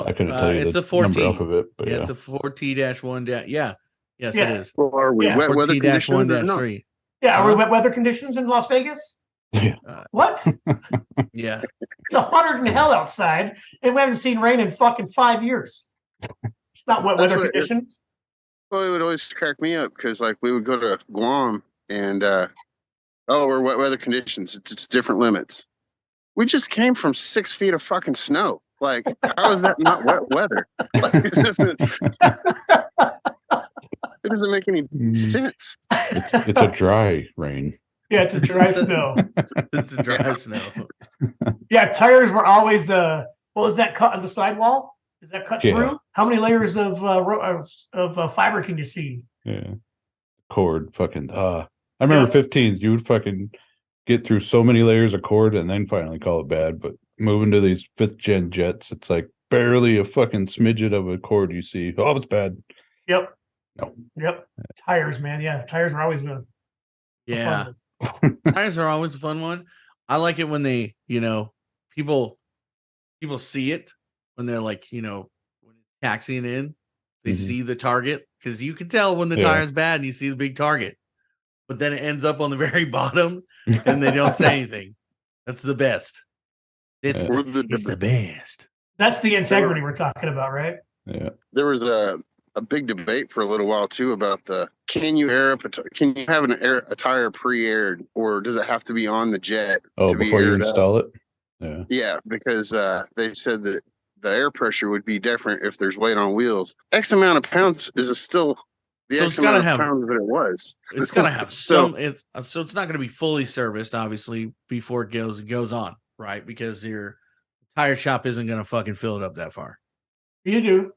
I couldn't tell you it's the a 4T. number off of it, but it's a 4T-1. Yes, it is. Well, are we wet weather conditions? 4T-1-3. Yeah, are we wet weather conditions in Las Vegas? Yeah. What? Yeah. It's 100 in hell outside, and we haven't seen rain in fucking 5 years. It's not wet weather conditions. Well, it would always crack me up because, we would go to Guam and, we're wet weather conditions. It's different limits. We just came from 6 feet of fucking snow. How is that not wet weather? It doesn't make any sense. It's a dry rain. Yeah, it's a dry snow. It's a dry snow. Yeah, tires were always is that cut on the sidewall? Is that cut through? How many layers of fiber can you see? Yeah. Cord fucking I remember 15s, you would fucking get through so many layers of cord and then finally call it bad. But moving to these 5th gen jets, it's like barely a fucking smidget of a cord you see. Oh, it's bad. Yep. No. Yep. Tires, man. Yeah. Tires are always a fun one. Tires are always a fun one. I like it when they, people see it when they're when it's taxiing in, they see the target because you can tell when the tire's bad and you see the big target. But then it ends up on the very bottom and they don't say anything. That's the best. It's the best. That's the integrity we're talking about, right? Yeah. There was a big debate for a little while too about can you have a tire pre-aired, or does it have to be on the jet to before you install it? Yeah. Yeah, because they said that the air pressure would be different if there's weight on wheels. X amount of pounds is still the X amount of pounds that it was. It's got to have so it's not going to be fully serviced, obviously, before it goes on, right? Because your tire shop isn't going to fucking fill it up that far. You do.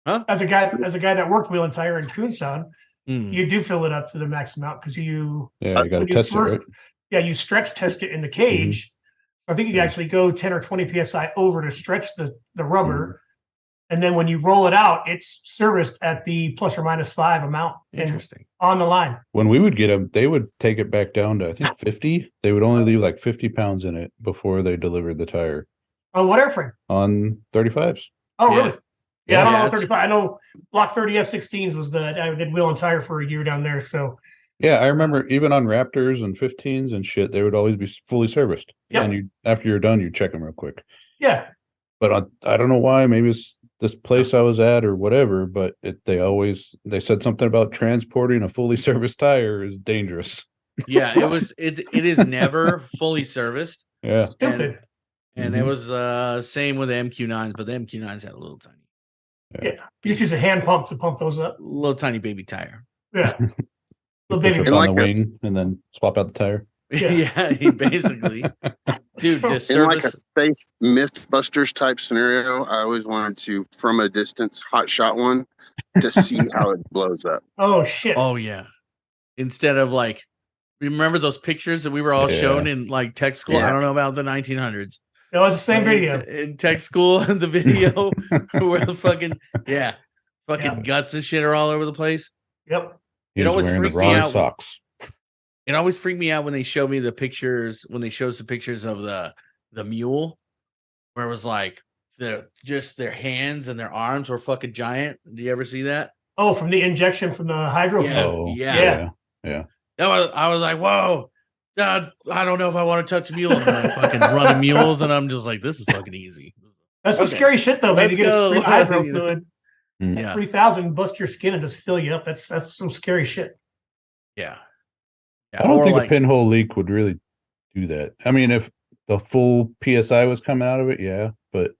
Huh? As a guy that worked wheel and tire in Coonsound, you do fill it up to the max amount because you got to test it, right? Yeah, you stretch test it in the cage. I think you can actually go 10 or 20 psi over to stretch the rubber, and then when you roll it out, it's serviced at the ±5 amount. Interesting. On the line. When we would get them, they would take it back down to I think 50. They would only leave 50 pounds in it before they delivered the tire. On what airframe? On 35s. Oh, really? Yeah, I don't know 35. I know Block 30 F-16s I did wheel and tire for a year down there. So yeah, I remember even on Raptors and 15s and shit, they would always be fully serviced. Yeah. And after you're done, you check them real quick. Yeah. But I don't know why. Maybe it's this place I was at or whatever. But they said something about transporting a fully serviced tire is dangerous. Yeah, it is never fully serviced. Yeah. Stupid. And it was same with the MQ9s, but the MQ9s had a little tiny. Yeah. You just use a hand pump to pump those up. Little tiny baby tire. Yeah. Little baby on the wing and then swap out the tire. Yeah, basically. Dude, in like a space Mythbusters type scenario, I always wanted to, from a distance, hot shot one to see how it blows up. Oh shit. Oh yeah. Instead of remember those pictures that we were all shown in tech school? I don't know about the 1900s. It was the same video. In tech school, the video where the fucking guts and shit are all over the place. Yep. It always freaked me out. Socks. It always freaked me out when they show me the pictures, when they show some pictures of the mule, where it was just their hands and their arms were fucking giant. Do you ever see that? Oh, from the injection from the hydro. Yeah. Oh, yeah. I was like, whoa. I don't know if I want to touch a mule. And I fucking running mules, and I'm just like, this is fucking easy. That's some scary shit, though, man. Let's You get go. a stream of hydro fluid, Yeah. 3,000 bust your skin and just fill you up. That's some scary shit. Yeah. I don't think a pinhole leak would really do that. I mean, if the full PSI was coming out of it, yeah, but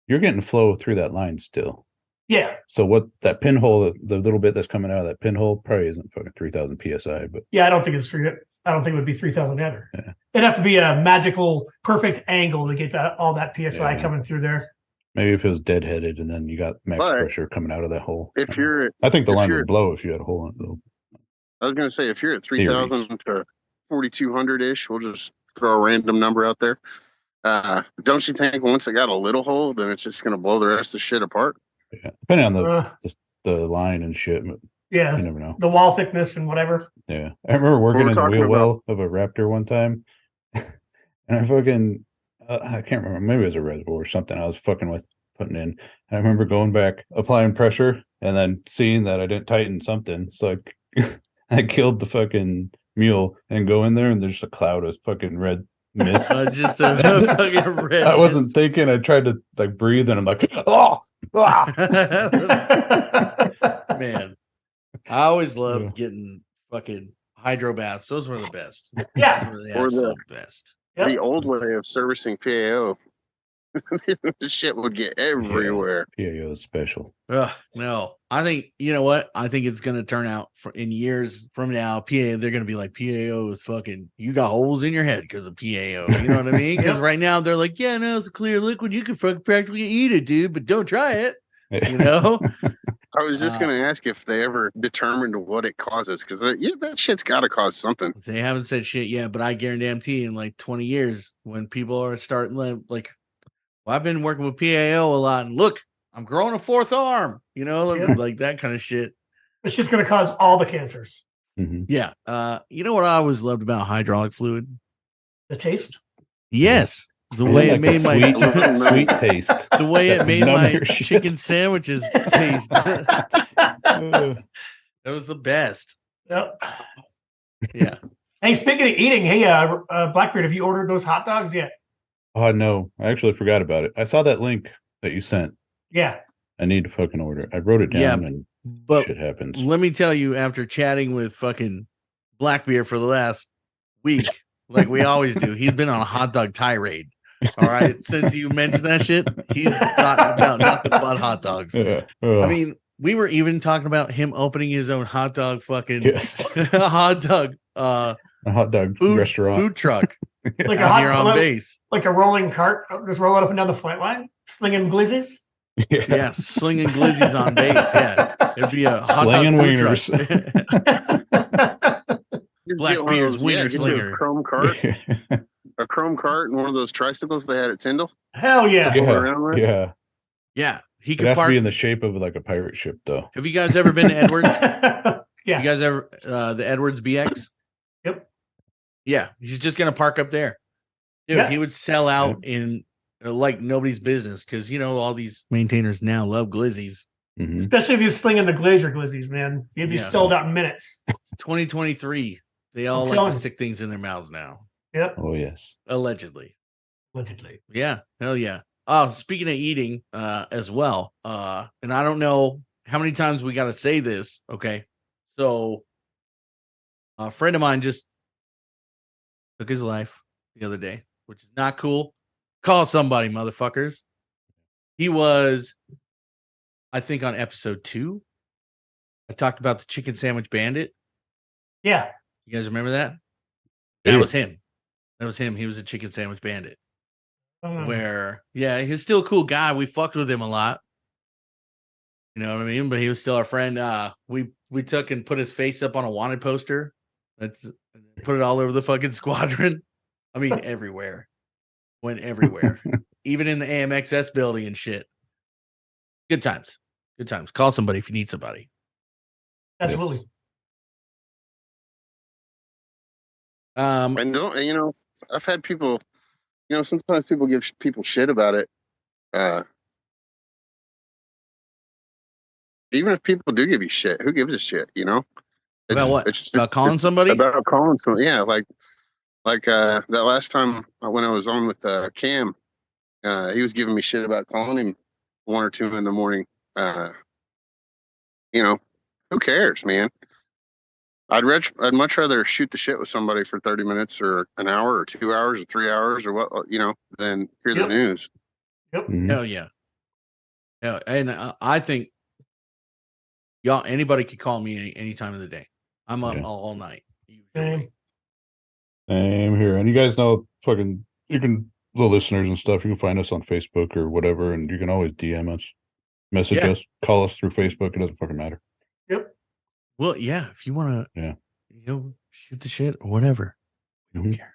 you're getting flow through that line still. Yeah. So what that pinhole, the little bit that's coming out of that pinhole, probably isn't fucking 3,000 PSI. But yeah, I don't think it would be 3,000 either. Yeah. It'd have to be a magical, perfect angle to get all that PSI coming through there. Maybe if it was deadheaded and then you got max pressure coming out of that hole. I think the line would blow if you had a hole in it, though. I was going to say, if you're at 3,000 to 4,200 ish, we'll just throw a random number out there. Don't you think once it got a little hole, then it's just going to blow the rest of the shit apart? Yeah, depending on the line and shit. Yeah, you never know. The wall thickness and whatever. Yeah, I remember working in the wheel well of a Raptor one time, and I fucking I can't remember, maybe it was a reservoir or something. I was fucking with putting in. And I remember going back, applying pressure, and then seeing that I didn't tighten something, so I killed the fucking mule and go in there, and there's a cloud of fucking red mist. Just a fucking red. I wasn't thinking. I tried to like breathe, and I'm like, oh. Man, I always loved getting fucking hydro baths. Those were the best. Yeah, those were the absolute best. The old way of servicing PAO. The shit would get everywhere. PAO is special. No, I think, you know what? I think it's going to turn out in years from now, they're going to be like, PAO is fucking, you got holes in your head because of PAO. You know what I mean? Because right now they're like, yeah, no, it's a clear liquid. You can fucking practically eat it, dude, but don't try it. You know? I was just going to ask if they ever determined what it causes, because that shit's got to cause something. They haven't said shit yet, but I guarantee in like 20 years, when people are starting like, well, I've been working with PAO a lot, and look, I'm growing a fourth arm, you know, like that kind of shit. It's just going to cause all the cancers. Mm-hmm. Yeah. You know what I always loved about hydraulic fluid? The taste? Yes. The way it made my sweet taste. The way it made my chicken sandwiches taste. That was the best. Yep. Yeah. Hey, speaking of eating, hey, Blackbeard, have you ordered those hot dogs yet? Oh, no. I actually forgot about it. I saw that link that you sent. Yeah. I need to fucking order it. I wrote it down and shit happens. Let me tell you, after chatting with fucking Blackbeard for the last week, like we always do, he's been on a hot dog tirade. All right. Since you mentioned that shit, he's thought about nothing but hot dogs. Yeah. I mean, we were even talking about him opening his own hot dog fucking hot dog a hot dog restaurant food truck. Like a hot here on base. Like a rolling cart, just rolling up and down the flight line, slinging glizzies. Yeah, slinging glizzies on base. Yeah, it'd be a hot slinging dog wieners. Blackbeard's wiener slinger. A chrome cart, a chrome cart, and one of those tricycles they had at Tyndall. Hell yeah! Yeah. He could have to be in the shape of like a pirate ship, though. Have you guys ever been to Edwards? Yeah. You guys ever the Edwards BX? Yep. Yeah, he's just gonna park up there. Dude, he would sell out in like nobody's business, because all these maintainers now love glizzies. Mm-hmm. Especially if you're slinging the glazier glizzies, man. You'd be sold out in minutes. 2023. They all like to stick things in their mouths now. Yep. Oh yes. Allegedly. Yeah. Hell yeah. Oh, speaking of eating, as well. And I don't know how many times we got to say this. Okay. So a friend of mine just took his life the other day, which is not cool. Call somebody, motherfuckers. He was, I think, on episode 2. I talked about the chicken sandwich bandit. Yeah. You guys remember that? That was him. That was him. He was a chicken sandwich bandit. Where, he was still a cool guy. We fucked with him a lot. You know what I mean? But he was still our friend. We took and put his face up on a wanted poster. Put it all over the fucking squadron. I mean, everywhere. Went everywhere. Even in the AMXS building and shit. Good times. Good times. Call somebody if you need somebody. Absolutely. And don't, I've had people, sometimes people give people shit about it. Even if people do give you shit, who gives a shit, About what? About calling somebody? About calling somebody. Yeah, like Like that last time when I was on with Cam, he was giving me shit about calling him 1 or 2 in the morning. You know, who cares, man? I'd much rather shoot the shit with somebody for 30 minutes or an hour or 2 hours or 3 hours or what, than hear the news. Yep. Hell yeah. Yeah. And I think y'all, anybody could call me any time of the day. I'm up all night. Same here. And you guys know, the listeners and stuff, you can find us on Facebook or whatever, and you can always DM us, message us, call us through Facebook. It doesn't fucking matter. Yep. Well, yeah, if you want to, shoot the shit or whatever, we don't care.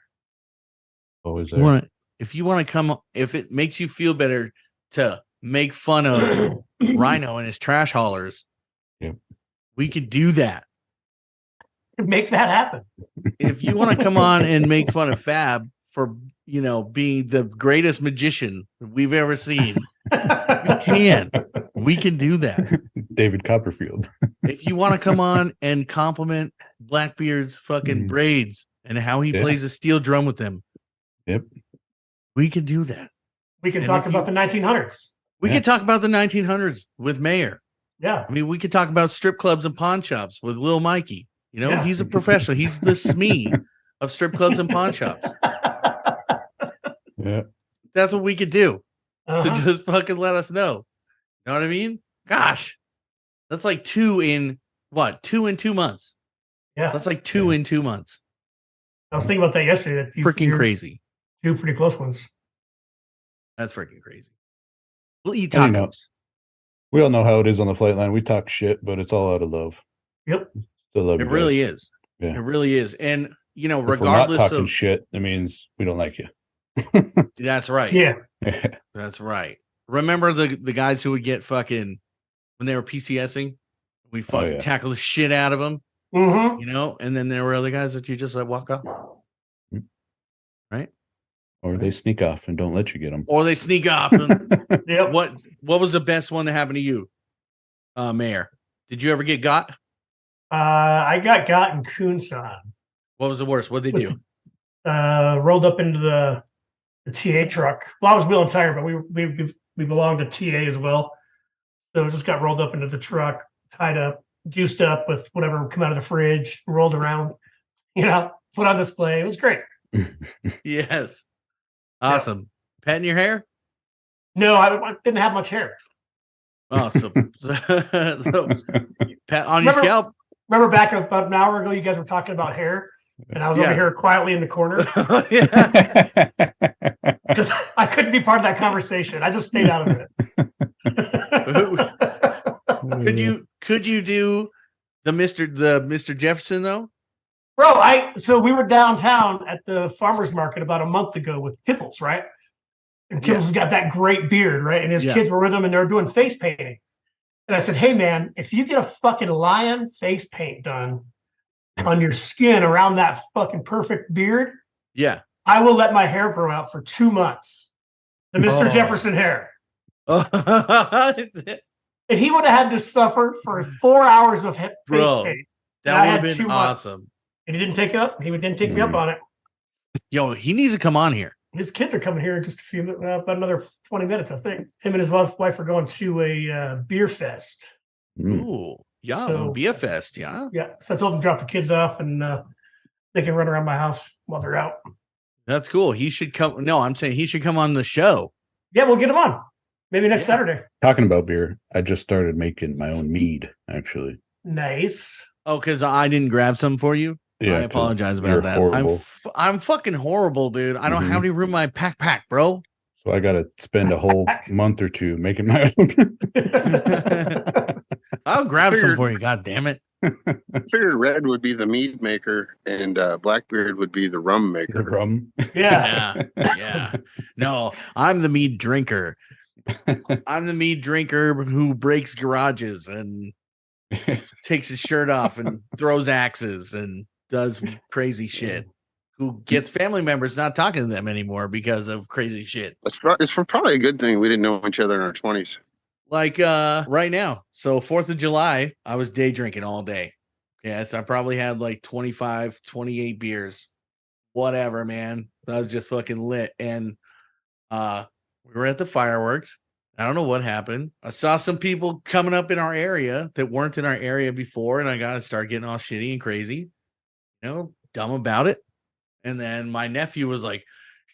Always there. If you want to come, if it makes you feel better to make fun of Rhino and his trash haulers, we could do that. Make that happen. If you want to come on and make fun of Fab for, being the greatest magician we've ever seen, we can do that. David Copperfield. If you want to come on and compliment Blackbeard's fucking braids and how he plays a steel drum with them, we can do that. We can talk about the 1900s. We can talk about the 1900s with Mayor. Yeah. I mean, we could talk about strip clubs and pawn shops with Lil Mikey. He's a professional. He's the SME of strip clubs and pawn shops. Yeah. That's what we could do. So just fucking let us know. You know what I mean? Gosh. That's like 2 in 2 months. Yeah. That's like 2 in 2 months. I was thinking about that yesterday. Freaking crazy. 2 pretty close ones. That's freaking crazy. We'll eat tacos. We all know how it is on the flight line. We talk shit, but it's all out of love. Yep. Still love it really is. Yeah. It really is. And regardless if we're not talking of shit, it means we don't like you. That's right. Yeah. That's right. Remember the guys who would get fucking when they were PCSing? We fucking tackle the shit out of them. Mm-hmm. And then there were other guys that you just walk off. Right? Or they sneak off and don't let you get them. Or they sneak off. And yep. What was the best one that happened to you, Mayor? Did you ever get got? I got in Coonson. What was the worst? What did they do? Rolled up into the TA truck. Well, I was wheel and tire, but we belonged to TA as well. So just got rolled up into the truck, tied up, juiced up with whatever would come out of the fridge, rolled around, put on display. It was great. Yes. Awesome. Yeah. Petting your hair? No, I didn't have much hair. Oh, so pat on your scalp. Remember back about an hour ago, you guys were talking about hair, and I was over here quietly in the corner. Because I couldn't be part of that conversation. I just stayed out of it. Could you do the Mr. Jefferson though? Bro, so we were downtown at the farmer's market about a month ago with Kipples, right? And Kipples has got that great beard, right? And his kids were with him and they were doing face painting. And I said, hey man, if you get a fucking lion face paint done on your skin around that fucking perfect beard, I will let my hair grow out for 2 months. The Mr. Jefferson hair. And he would have had to suffer for 4 hours of face paint. That would have been awesome. And he didn't take it up. He didn't take me up on it. Yo, he needs to come on here. His kids are coming here in just about another 20 minutes, I think. Him and his wife are going to a beer fest. Ooh, yeah, so, beer fest, yeah. Yeah, so I told them to drop the kids off and they can run around my house while they're out. That's cool. He should come. No, I'm saying he should come on the show. Yeah, we'll get him on. Maybe next Saturday. Talking about beer, I just started making my own mead, actually. Nice. Oh, because I didn't grab some for you? Yeah, I apologize about that. I'm fucking horrible, dude. I don't have any room in my pack, bro. So I got to spend a whole month or two making my own. I'll grab some for you. God damn it. I figured Red would be the mead maker and Blackbeard would be the rum maker. The rum. Yeah. No, I'm the mead drinker. I'm the mead drinker who breaks garages and takes his shirt off and throws axes and does crazy shit, who gets family members not talking to them anymore because of crazy shit. It's probably a good thing we didn't know each other in our 20s. Like right now. So 4th of July, I was day drinking all day. Yes, I probably had like 25, 28 beers whatever, man. I was just fucking lit. And we were at the fireworks. I don't know what happened. I saw some people coming up in our area that weren't in our area before, and I got to start getting all shitty and crazy, dumb about it. And then my nephew was like,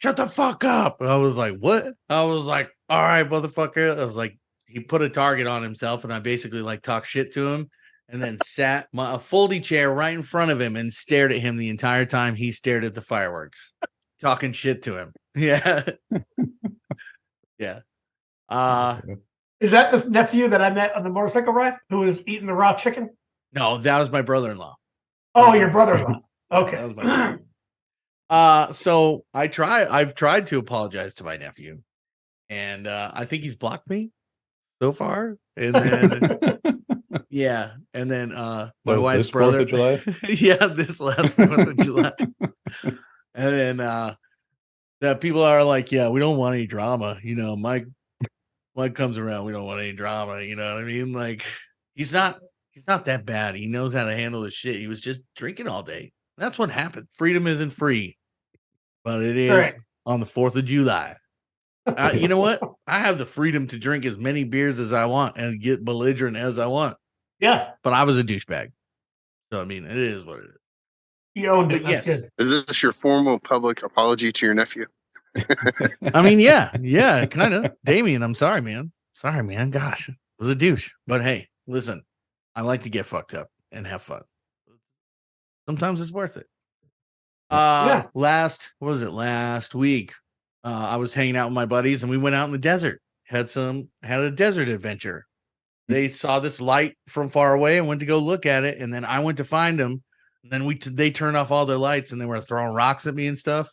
"Shut the fuck up." And I was like, "What?" I was like, "All right, motherfucker." I was like, he put a target on himself, and I basically like talked shit to him, and then sat a foldy chair right in front of him and stared at him the entire time he stared at the fireworks, talking shit to him. Yeah. Yeah. Is that this nephew that I met on the motorcycle ride who was eating the raw chicken? No, that was my brother-in-law. Oh, your brother-in-law. Okay. That was my brother. So I've tried to apologize to my nephew, and I think he's blocked me so far. And then yeah, and then my wife's brother. 4th of July? Yeah, this last 4th of July. And then that people are like, yeah, we don't want any drama. Mike comes around, we don't want any drama. You know what I mean? Like, he's not that bad. He knows how to handle his shit. He was just drinking all day. That's what happened. Freedom isn't free, but it is on the 4th of July. You know what? I have the freedom to drink as many beers as I want and get belligerent as I want. Yeah. But I was a douchebag. So, I mean, it is what it is. You owned it. That's good. Is this your formal public apology to your nephew? I mean, yeah, kind of. Damien, I'm sorry, man. Sorry, man. Gosh, it was a douche. But hey, listen, I like to get fucked up and have fun. Sometimes it's worth it. Last week, I was hanging out with my buddies and we went out in the desert. Had a desert adventure. They saw this light from far away and went to go look at it. And then I went to find them. And then they turned off all their lights and they were throwing rocks at me and stuff.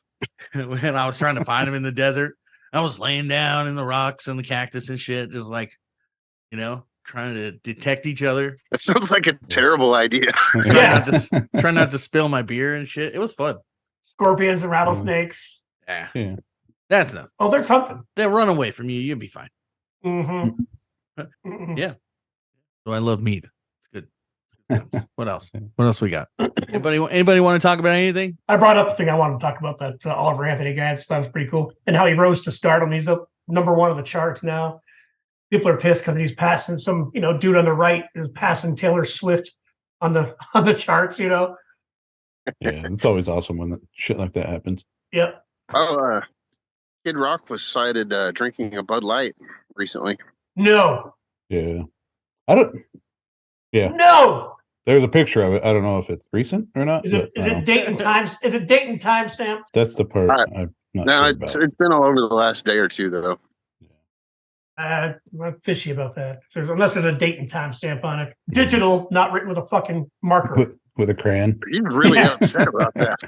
When I was trying to find them in the desert, I was laying down in the rocks and the cactus and shit, just like, trying to detect each other. That sounds like a terrible idea. Try not to spill my beer and shit. It was fun. Scorpions and rattlesnakes. Yeah. That's enough. Oh, there's something. They'll run away from you. You'll be fine. Mm-hmm. Yeah. So I love mead. What else? What else we got? Anybody want to talk about anything? I brought up the thing I wanted to talk about, that Oliver Anthony guy. That sounds pretty cool. And how he rose to stardom. He's up number 1 of the charts now. People are pissed because he's passing some, dude on the right is passing Taylor Swift on the charts, Yeah, it's always awesome when shit like that happens. Yep. Oh, Kid Rock was cited drinking a Bud Light recently. No. Yeah. I don't. Yeah. No. There's a picture of it. I don't know if it's recent or not. Is it date and time? Is it date and time stamp? That's the part I'm not sure about. It's been all over the last day or two, though. I'm fishy about that. Unless there's a date and time stamp on it. Digital, not written with a fucking marker. With a crayon. You're really upset about that.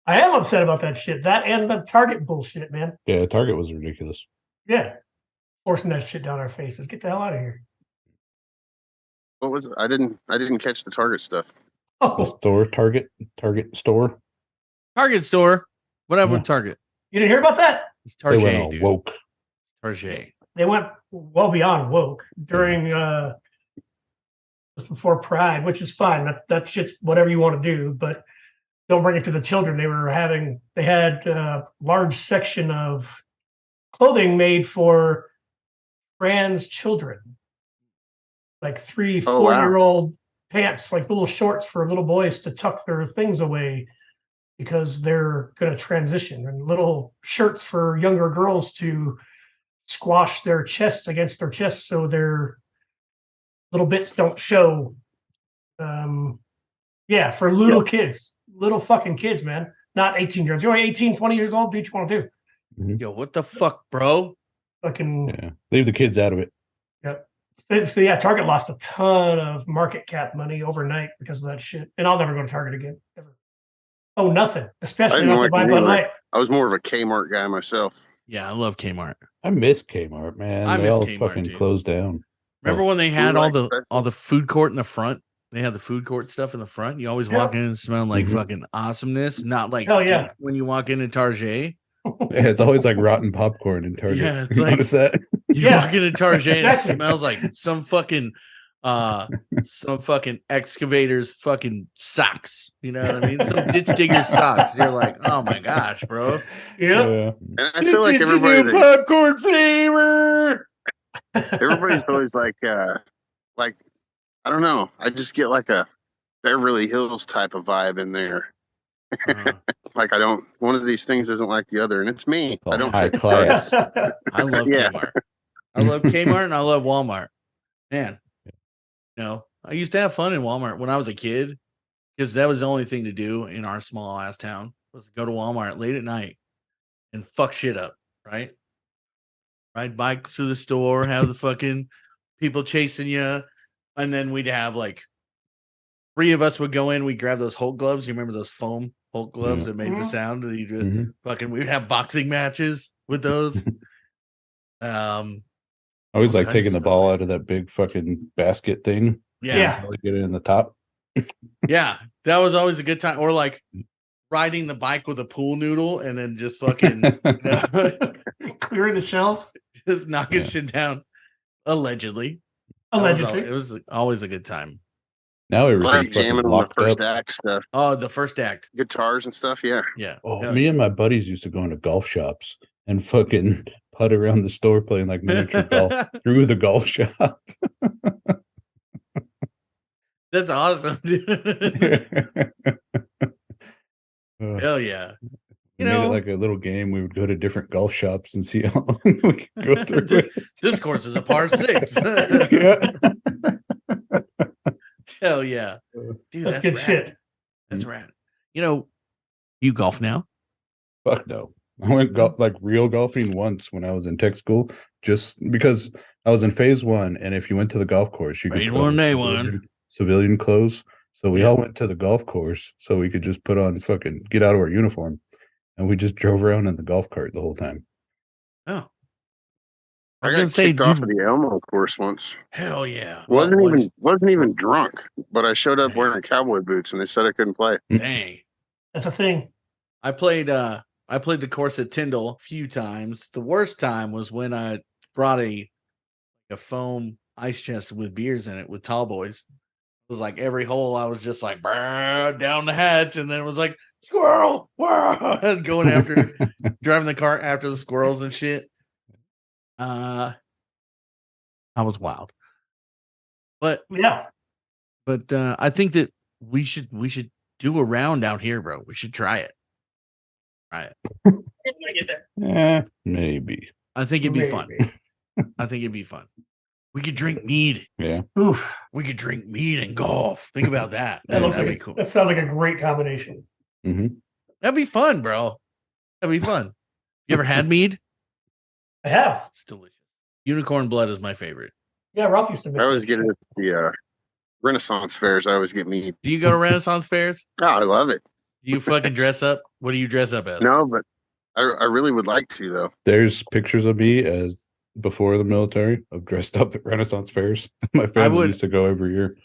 I am upset about that shit. That and the Target bullshit, man. Yeah, Target was ridiculous. Yeah. Forcing that shit down our faces. Get the hell out of here. What was it? I didn't catch the Target stuff. The store, Target store. Target store. What happened with Target? You didn't hear about that? It's Target, they went all woke. Target. They went well beyond woke during just before Pride, which is fine. That shit's whatever you want to do, but don't bring it to the children. They had a large section of clothing made for trans children. Like 3-4-year-old pants, like little shorts for little boys to tuck their things away because they're going to transition, and little shirts for younger girls to squash their chests against their chests so their little bits don't show. For little kids, little fucking kids, man. Not 18-year-olds. You're only 18, 20 years old. Do what you want to do. Yo, what the fuck, bro? Fucking leave the kids out of it. Yep. So yeah, Target lost a ton of market cap money overnight because of that shit. And I'll never go to Target again. Ever. Oh, nothing. Especially not to buy Bud Light. I was more of a Kmart guy myself. Yeah, I love Kmart. I miss Kmart, man. They all fucking closed down. Remember when they had all the food court in the front? They had the food court stuff in the front. You always walk in and smell like fucking awesomeness. Not like when you walk into Target. Yeah, it's always like rotten popcorn in Target. Yeah, it's you like, notice that? You walk into Target and it smells like some fucking some fucking excavators fucking socks. You know what I mean? Some ditch digger socks. You're like, oh my gosh, bro. Yeah. And I This feel like is a everybody, new popcorn flavor. everybody's always like I don't know. I just get like a Beverly Hills type of vibe in there. Like one of these things isn't like the other, and it's me. I don't high fit class. I love Yeah. Kmart. I love Kmart and I love Walmart. Man, I used to have fun in Walmart when I was a kid because that was the only thing to do in our small ass town was go to Walmart late at night and fuck shit up, right? Ride bikes to the store, have the fucking people chasing you, and then we'd have like 3 of us would go in. We'd grab those Hulk gloves. You remember those foam Hulk gloves that made the sound? That you just fucking. We'd have boxing matches with those. I always like taking the ball out of that big fucking basket thing. Yeah. Really get it in the top. Yeah, that was always a good time. Or like riding the bike with a pool noodle and then just fucking clearing the shelves, just knocking shit down. Allegedly. It was always a good time. Now everything's like jamming on the first act stuff. Oh, the first act, guitars and stuff. Yeah. Oh, me and my buddies used to go into golf shops and fucking putt around the store playing like miniature golf through the golf shop. That's awesome, dude. Hell yeah. We made it like a little game. We would go to different golf shops and see how long we could go through it. This course is a par 6. Hell yeah. Dude, that's good rad. shit. That's rad. You golf now? Fuck no. I went real golfing once when I was in tech school, just because I was in phase 1, and if you went to the golf course, you could put on civilian clothes. So we all went to the golf course so we could just put on get out of our uniform, and we just drove around in the golf cart the whole time. Oh, I got kicked off of the Elmo course once. Hell yeah! Wasn't even drunk, but I showed up wearing cowboy boots, and they said I couldn't play. Dang, that's a thing. I played the course at Tyndall a few times. The worst time was when I brought a foam ice chest with beers in it with tall boys. It was like every hole I was just like down the hatch, and then it was like squirrel, going after driving the cart after the squirrels and shit. I was wild, but I think that we should do a round out here, bro. We should try it. Maybe. I think it'd be fun. I think it'd be fun. We could drink mead. Yeah. Oof. We could drink mead and golf. Think about that. That'd be cool. That sounds like a great combination. Mm-hmm. That'd be fun, bro. That'd be fun. You ever had mead? I have. It's delicious. Unicorn blood is my favorite. Yeah, Ralph used to make I always get it at the Renaissance fairs. I always get mead. Do you go to Renaissance fairs? Oh, I love it. Do you fucking dress up? What do you dress up as? No, but I really would like to, though. There's pictures of me as before the military of dressed up at Renaissance fairs. My family used to go every year.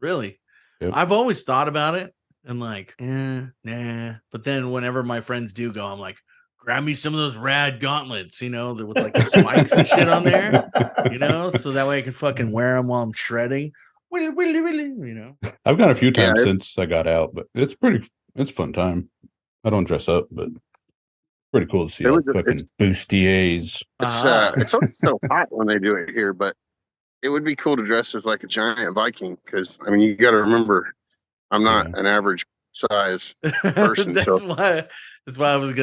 Really? Yep. I've always thought about it and like, nah. But then whenever my friends do go, I'm like, grab me some of those rad gauntlets, with like the spikes and shit on there, so that way I can fucking wear them while I'm shredding. I've gone a few times since I got out, but it's a fun time. I don't dress up, but pretty cool to see fucking bustiers. It's always so hot when they do it here, but it would be cool to dress as like a giant Viking because you got to remember, I'm not an average size person. That's why I was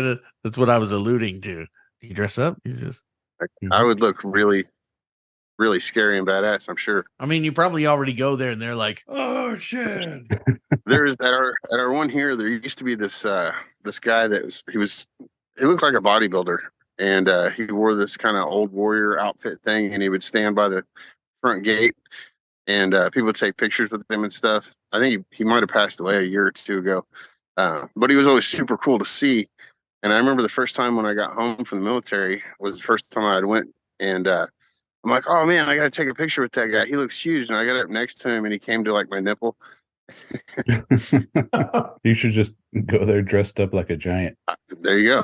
that's what I was alluding to. You dress up, I would look really, really scary and badass, I'm sure. I mean, you probably already go there and they're like, oh shit. There's at our one here, there used to be this guy he looked like a bodybuilder, and he wore this kind of old warrior outfit thing, and he would stand by the front gate, and people would take pictures with him and stuff. I think he might have passed away a year or two ago, but he was always super cool to see. And I remember the first time when I got home from the military was the first time I went, and I'm like, oh man, I got to take a picture with that guy. He looks huge. And I got up next to him, and he came to like my nipple. You should just go there dressed up like a giant. There you go.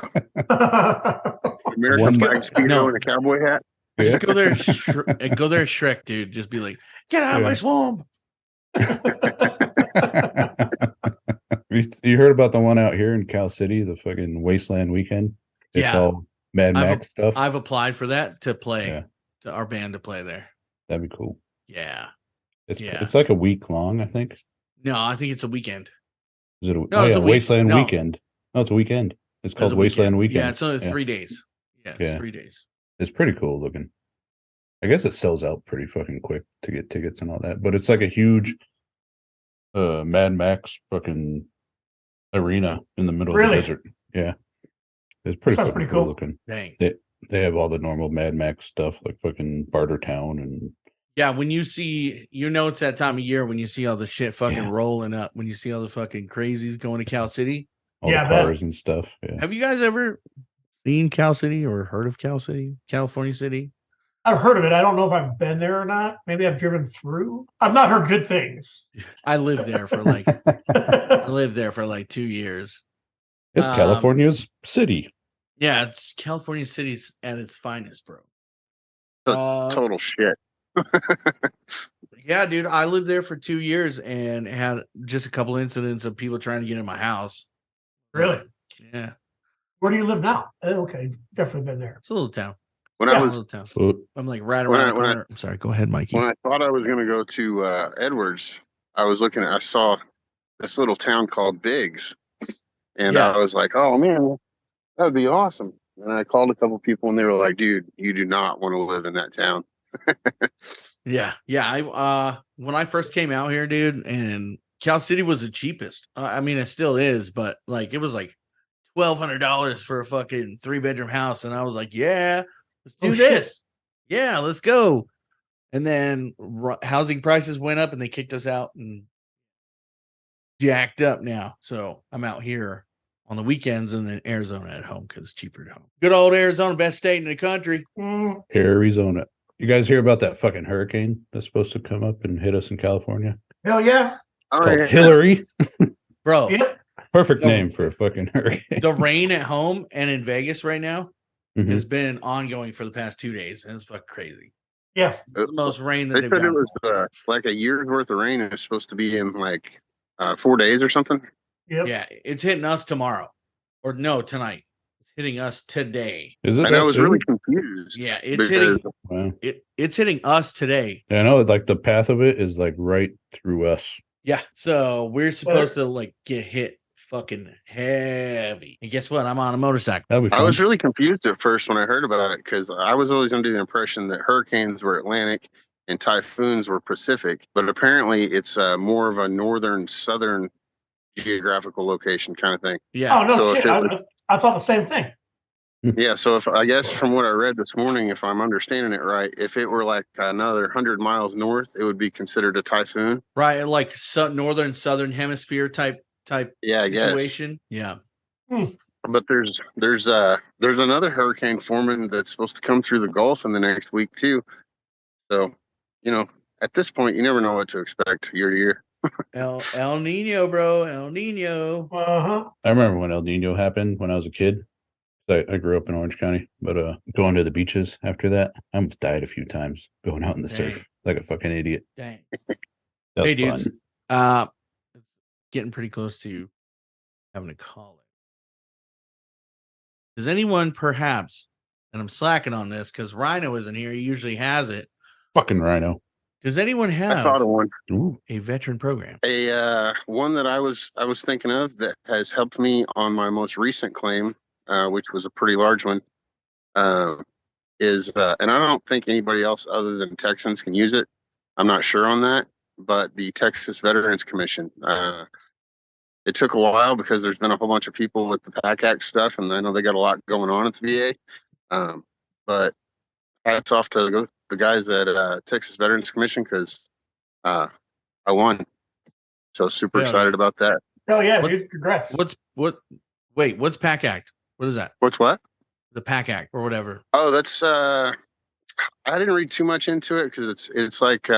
American flag speedo and a cowboy hat. Just go there, go there, Shrek, dude. Just be like, get out of my swamp. You heard about the one out here in Cal City, the fucking Wasteland Weekend? It's all Mad Max stuff. I've applied for that to play, to our band to play there. That'd be cool. Yeah. It's like a week long, I think. No, I think it's a weekend. Is it it's a Wasteland Weekend. No, it's a weekend. It's called Wasteland Weekend. Yeah, it's only 3 days. Yeah, it's 3 days. It's pretty cool looking. I guess it sells out pretty fucking quick to get tickets and all that. But it's like a huge Mad Max fucking arena in the middle of the desert. Yeah. It's pretty cool looking. Dang. They have all the normal Mad Max stuff like fucking Barter Town and when you see, it's that time of year when you see all the shit fucking rolling up, when you see all the fucking crazies going to Cal City. All the cars and stuff. Yeah. Have you guys ever seen Cal City or heard of Cal City, California City? I've heard of it. I don't know if I've been there or not. Maybe I've driven through. I've not heard good things. I lived there for like 2 years. It's California's city. Yeah, it's California City's at its finest, bro. Total shit. Yeah, dude, I lived there for 2 years and had just a couple incidents of people trying to get in my house. Really? Yeah. Where do you live now? Okay, definitely been there. It's a little town. I'm like right around the corner. I'm sorry. Go ahead, Mikey. When I thought I was going to go to Edwards, I saw this little town called Biggs, and I was like, oh man, that would be awesome. And I called a couple people, and they were like, dude, you do not want to live in that town. Yeah. I when I first came out here, dude, and Cal City was the cheapest. I mean, it still is, but like it was like $1,200 for a fucking 3-bedroom house, and I was like, yeah, let's do this. Shit. Yeah, let's go. And then housing prices went up, and they kicked us out and jacked up now. So I'm out here on the weekends, and then Arizona at home because it's cheaper at home. Good old Arizona, best state in the country. Arizona. You guys hear about that fucking hurricane that's supposed to come up and hit us in California? Hell yeah. It's called Hillary. Bro. Yep. Perfect name for a fucking hurricane. The rain at home and in Vegas right now has been ongoing for the past 2 days, and it's fucking crazy. Yeah. The most rain that they said it was like a year's worth of rain. It's supposed to be in like 4 days or something. Yep. Yeah, it's hitting us tomorrow. Or no, tonight. It's hitting us today. Is it? I was really confused. Yeah, it's hitting us today. Yeah, I know, like the path of it is like right through us. Yeah, so we're supposed to like get hit fucking heavy. And guess what? I'm on a motorcycle. I was really confused at first when I heard about it because I was always under the impression that hurricanes were Atlantic and typhoons were Pacific, but apparently it's more of a northern southern geographical location kind of thing. Yeah. Oh no, shit. I thought the same thing. Yeah, so if I guess from what I read this morning, if I'm understanding it right, if it were like another 100 miles north, it would be considered a typhoon. Right, like northern southern hemisphere type situation. Yeah. But there's another hurricane forming that's supposed to come through the Gulf in the next week too. So, at this point, you never know what to expect year to year. El Nino, bro. El Nino. I remember when El Nino happened when I was a kid. I grew up in Orange County, but going to the beaches after that, I almost died a few times going out in the surf like a fucking idiot. Dang. Hey, dudes. Getting pretty close to having a call. Does anyone perhaps, and I'm slacking on this because Rhino isn't here, he usually has it. Fucking Rhino. Does anyone have I thought of one. A veteran program? One that I was thinking of that has helped me on my most recent claim, which was a pretty large one, is and I don't think anybody else other than Texans can use it. I'm not sure on that, but the Texas Veterans Commission. It took a while because there's been a whole bunch of people with the PAC Act stuff, and I know they got a lot going on at the VA. But hats off to the guys at Texas Veterans Commission because I won. So super excited about that. Hell yeah, dude! Congrats. What's PAC Act? What is that? What's what? The PAC Act or whatever. Oh, that's I didn't read too much into it because it's like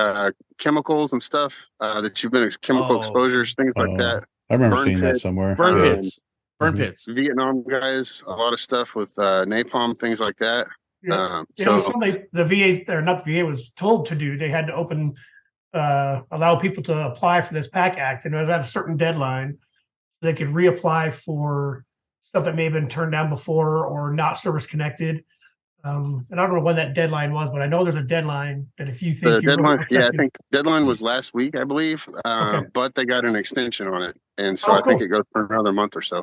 chemicals and stuff that you've been chemical exposures, things like that. I remember seeing that somewhere. Burn pits. Vietnam guys, a lot of stuff with napalm, things like that. Somebody, the VA, or not the VA, was told to do. They had to allow people to apply for this PAC Act, and it was at a certain deadline. They could reapply for stuff that may have been turned down before or not service connected. And I don't know when that deadline was, but I know there's a deadline that if you think you're deadline, really I think deadline was last week, I believe. Okay. But they got an extension on it, and so I think it goes for another month or so.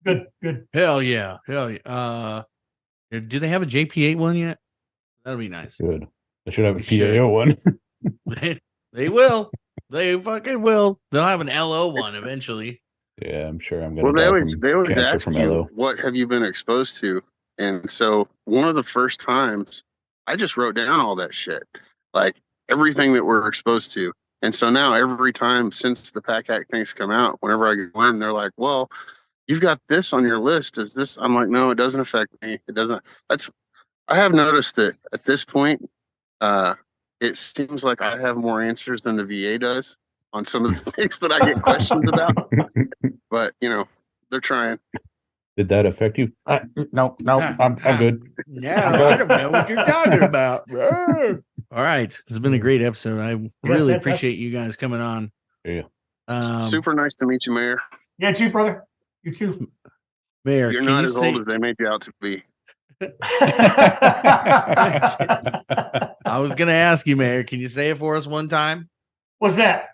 Good. Hell yeah. Do they have a JP8 one yet? That'll be nice. Good. They should have a PAO one. They will. They fucking will. They'll have an LO one eventually. Yeah, I'm sure I'm gonna. Well, they always ask from you, LO. what have you been exposed to? And so one of the first times, I just wrote down all that shit, like everything that we're exposed to. And so now every time since the PAC Act things come out, whenever I go in, they're like, "Well, you've got this on your list. Is this?" I'm like, "No, it doesn't affect me. It doesn't." I have noticed that at this point, it seems like I have more answers than the VA does on some of the things that I get questions about. But they're trying. Did that affect you? No, I'm good. No, I don't know what you're talking about. All right, this has been a great episode. I really appreciate you guys coming on. Yeah. Super nice to meet you, Mayor. Yeah, too, brother. You too. Mayor, you're not as old as they made you out to be. I was gonna ask you, Mayor, can you say it for us one time? What's that?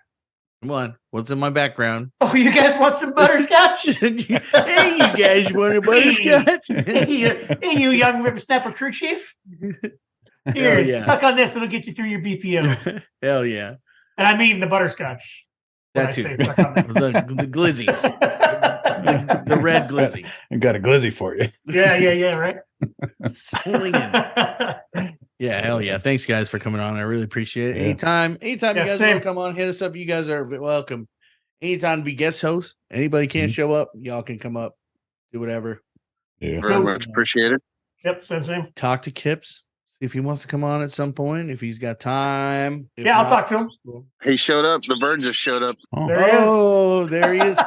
Come on, what's in my background? Oh, you guys want some butterscotch? Hey, you guys want a butterscotch? Hey, you young whippersnapper crew chief. Here, suck on this, it'll get you through your BPO. Hell yeah. And I mean the butterscotch. That too. The glizzies. The red glizzy. I got a glizzy for you. Yeah, right? Slinging. Yeah, hell yeah. Thanks, guys, for coming on. I really appreciate it. Yeah. Anytime you guys want to come on, hit us up. You guys are welcome. Anytime to be guest hosts. Anybody can't show up, y'all can come up, do whatever. Yeah. Very much appreciated. Yep, same. Talk to Kips. See if he wants to come on at some point, if he's got time. Yeah, I'll talk to him. He showed up. The bird just showed up. There he is.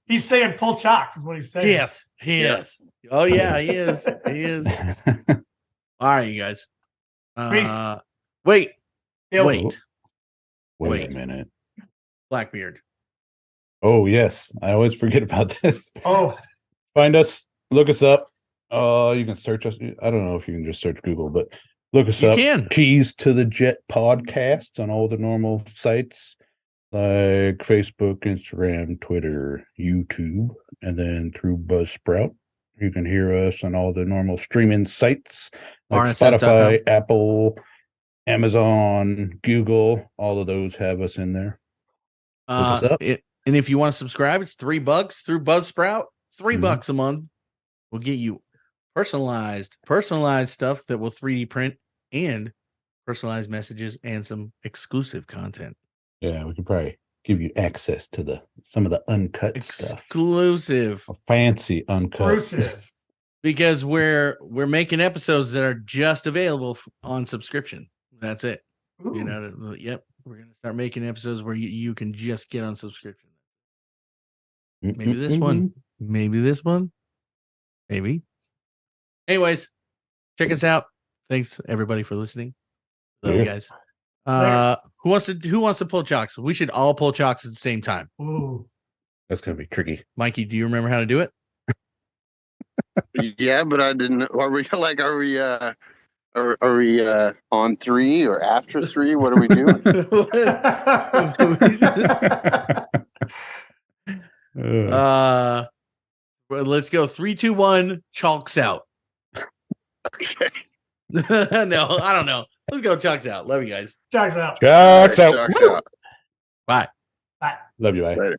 He's saying pull chocks is what he's saying. Yes, he is. Oh yeah, he is. All right, you guys. Wait a minute. Blackbeard. Oh yes, I always forget about this. Oh, find us, look us up. You can search us. I don't know if you can just search Google, but look us up. Can. Keys to the Jet podcasts on all the normal sites like Facebook, Instagram, Twitter, YouTube, and then through Buzzsprout. You can hear us on all the normal streaming sites like Spotify, Apple, Amazon, Google. All of those have us in there. And if you want to subscribe, it's $3 through Buzzsprout. $3 a month will get you personalized stuff that will 3D print and personalized messages and some exclusive content. Yeah, we could probably give you access to some of the uncut stuff. Exclusive. Fancy uncut. Exclusive. Because we're making episodes that are just available on subscription. That's it. Ooh. Yep. We're going to start making episodes where you can just get on subscription. Maybe this one. Maybe this one. Maybe. Anyways, check us out. Thanks everybody for listening. Love you guys. Who wants to pull chocks? We should all pull chocks at the same time. Ooh. That's gonna be tricky. Mikey, do you remember how to do it? Yeah, but I didn't. Are we on 3 or after 3? What are we doing? Let's go 3, 2, 1. Chalks out. Okay. No, I don't know. Let's go. Chalks out. Love you guys. Chalks out. Chalks out. Chalks out. Bye. Bye. Love you. Bye. Later.